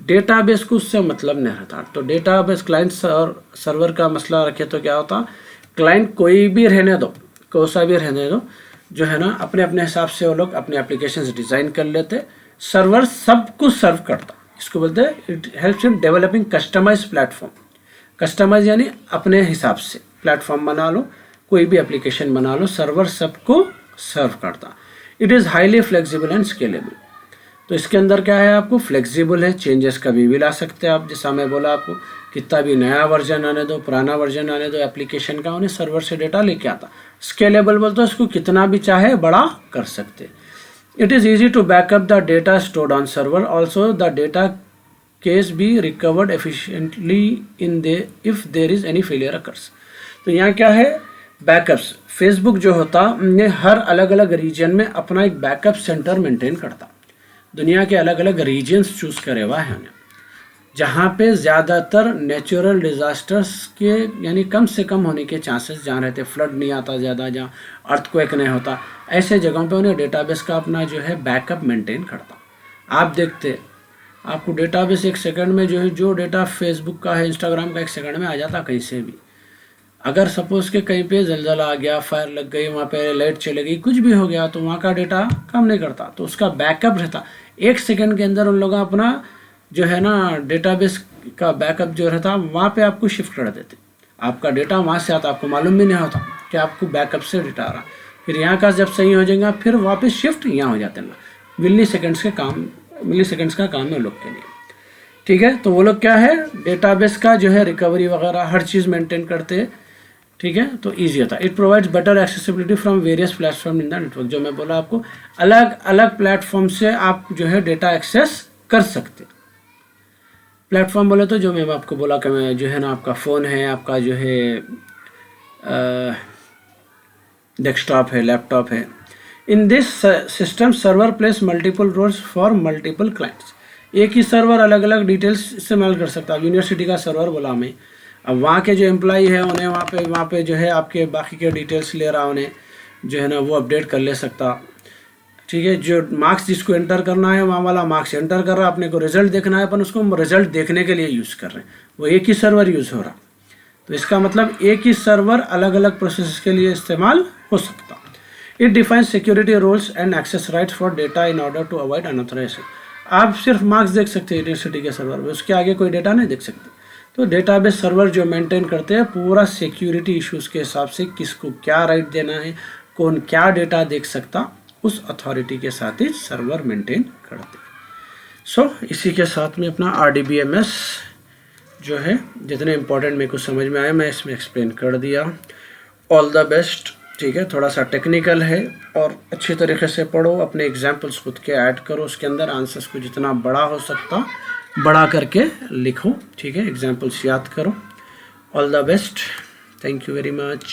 डेटाबेस को उससे मतलब नहीं रहता। तो डेटाबेस क्लाइंट और सर्वर का मसला रखे तो क्या होता, क्लाइंट कोई भी रहने दो, कोसा भी रहने दो, जो है ना अपने अपने हिसाब से वो लोग अपने एप्लीकेशन डिज़ाइन कर लेते, सर्वर सब कुछ सर्व करता। इसको बोलते हैं it helps in developing customise platform. Customise यानी अपने हिसाब से प्लेटफॉर्म बना लो, कोई भी एप्लीकेशन बना लो, सर्वर सबको सर्व करता। It is highly flexible and scalable. तो इसके अंदर क्या है, आपको फ्लेक्सिबल है, चेंजेस कभी भी ला सकते हैं आप। जैसा मैं बोला आपको, कितना भी नया वर्जन आने दो, पुराना वर्जन आने दो एप्लीकेशन का, उन्हें सर्वर से डेटा लेके आता। स्केलेबल बोलते हैं उसको, कितना भी चाहे बड़ा कर सकते। It is easy to backup the data stored on server, also the data case be recovered efficiently in they if there is any failure occurs. तो यहाँ क्या है, बैकअप्स। फेसबुक जो होता ने हर अलग अलग रीजन में अपना एक बैकअप सेंटर मेंटेन करता। दुनिया के अलग अलग रीजन्स चूज करे हुआ है उन्हें, जहाँ पे ज़्यादातर नेचुरल डिज़ास्टर्स के यानी कम से कम होने के चांसेस जहाँ रहते, फ्लड नहीं आता ज़्यादा, जहाँ अर्थक्वेक नहीं होता, ऐसे जगहों पे उन्हें डेटाबेस का अपना जो है बैकअप मेंटेन करता। आप देखते, आपको डेटाबेस एक सेकंड में जो है, जो डेटा फेसबुक का है, इंस्टाग्राम का, एक सेकंड में आ जाता कहीं से भी। अगर सपोज के कहीं पे जलजला आ गया, फायर लग गई, वहाँ पे लाइट चली गई, कुछ भी हो गया, तो वहाँ का डेटा काम नहीं करता, तो उसका बैकअप रहता। एक सेकंड के अंदर उन लोग अपना जो है ना डेटाबेस का बैकअप जो रहता, वहाँ पे आपको शिफ्ट कर देते। आपका डेटा वहाँ से आता, आपको मालूम भी नहीं होता कि आपको बैकअप से डेटा आ रहा। फिर यहाँ का जब सही हो जाएगा, फिर वापस शिफ्ट यहाँ हो जाते हैं। मिली सेकेंड्स का काम है लोग के लिए। ठीक है, तो वो लोग क्या है, डेटाबेस का जो है रिकवरी वगैरह हर चीज़ मेंटेन करते हैं। ठीक है, तो ईजी होता है। It provides better accessibility from various platform in the network. जो मैं बोला आपको, अलग अलग प्लेटफॉर्म से आप जो है डेटा एक्सेस कर सकते। प्लेटफॉर्म बोले तो जो मैं आपको बोला कि मैं जो है ना, आपका फ़ोन है, आपका जो है डेस्कटॉप है, लैपटॉप है। In this system server place multiple roles for multiple clients. एक ही सर्वर अलग अलग डिटेल्स इस्तेमाल कर सकता है। यूनिवर्सिटी का सर्वर बोला मैं, अब वहाँ के जो एम्प्लॉई है उन्हें वहाँ पे जो है आपके बाकी के डिटेल्स ले रहा, उन्हें जो है ना वो अपडेट कर ले सकता। ठीक है, जो मार्क्स जिसको एंटर करना है वहाँ वाला मार्क्स एंटर कर रहा, अपने को रिजल्ट देखना है, अपन उसको रिजल्ट देखने के लिए यूज़ कर रहे हैं, वो एक ही सर्वर यूज़ हो रहा। तो इसका मतलब एक ही सर्वर अलग अलग प्रोसेस के लिए इस्तेमाल हो सकता। It defines security rules and access rights for data in order to avoid unauthorization. आप सिर्फ मार्क्स देख सकते हैं यूनिवर्सिटी के सर्वर में, उसके आगे कोई डेटा नहीं देख सकते। तो डेटाबेस सर्वर जो मेंटेन करते हैं पूरा सिक्योरिटी इश्यूज के हिसाब से किसको क्या राइट देना है, कौन क्या डेटा देख सकता, उस अथॉरिटी के साथ ही सर्वर मेंटेन करते हैं। सो इसी के साथ में अपना RDBMS जो है जितने इम्पोर्टेंट मेरे को समझ में आया मैं इसमें एक्सप्लेन कर दिया। All the best. ठीक है, थोड़ा सा टेक्निकल है और अच्छी तरीके से पढ़ो, अपने एग्जाम्पल्स खुद के ऐड करो, उसके अंदर आंसर्स को जितना बड़ा हो सकता बड़ा करके लिखो। ठीक है, एग्जाम्पल्स याद करो। All the best, thank you very much.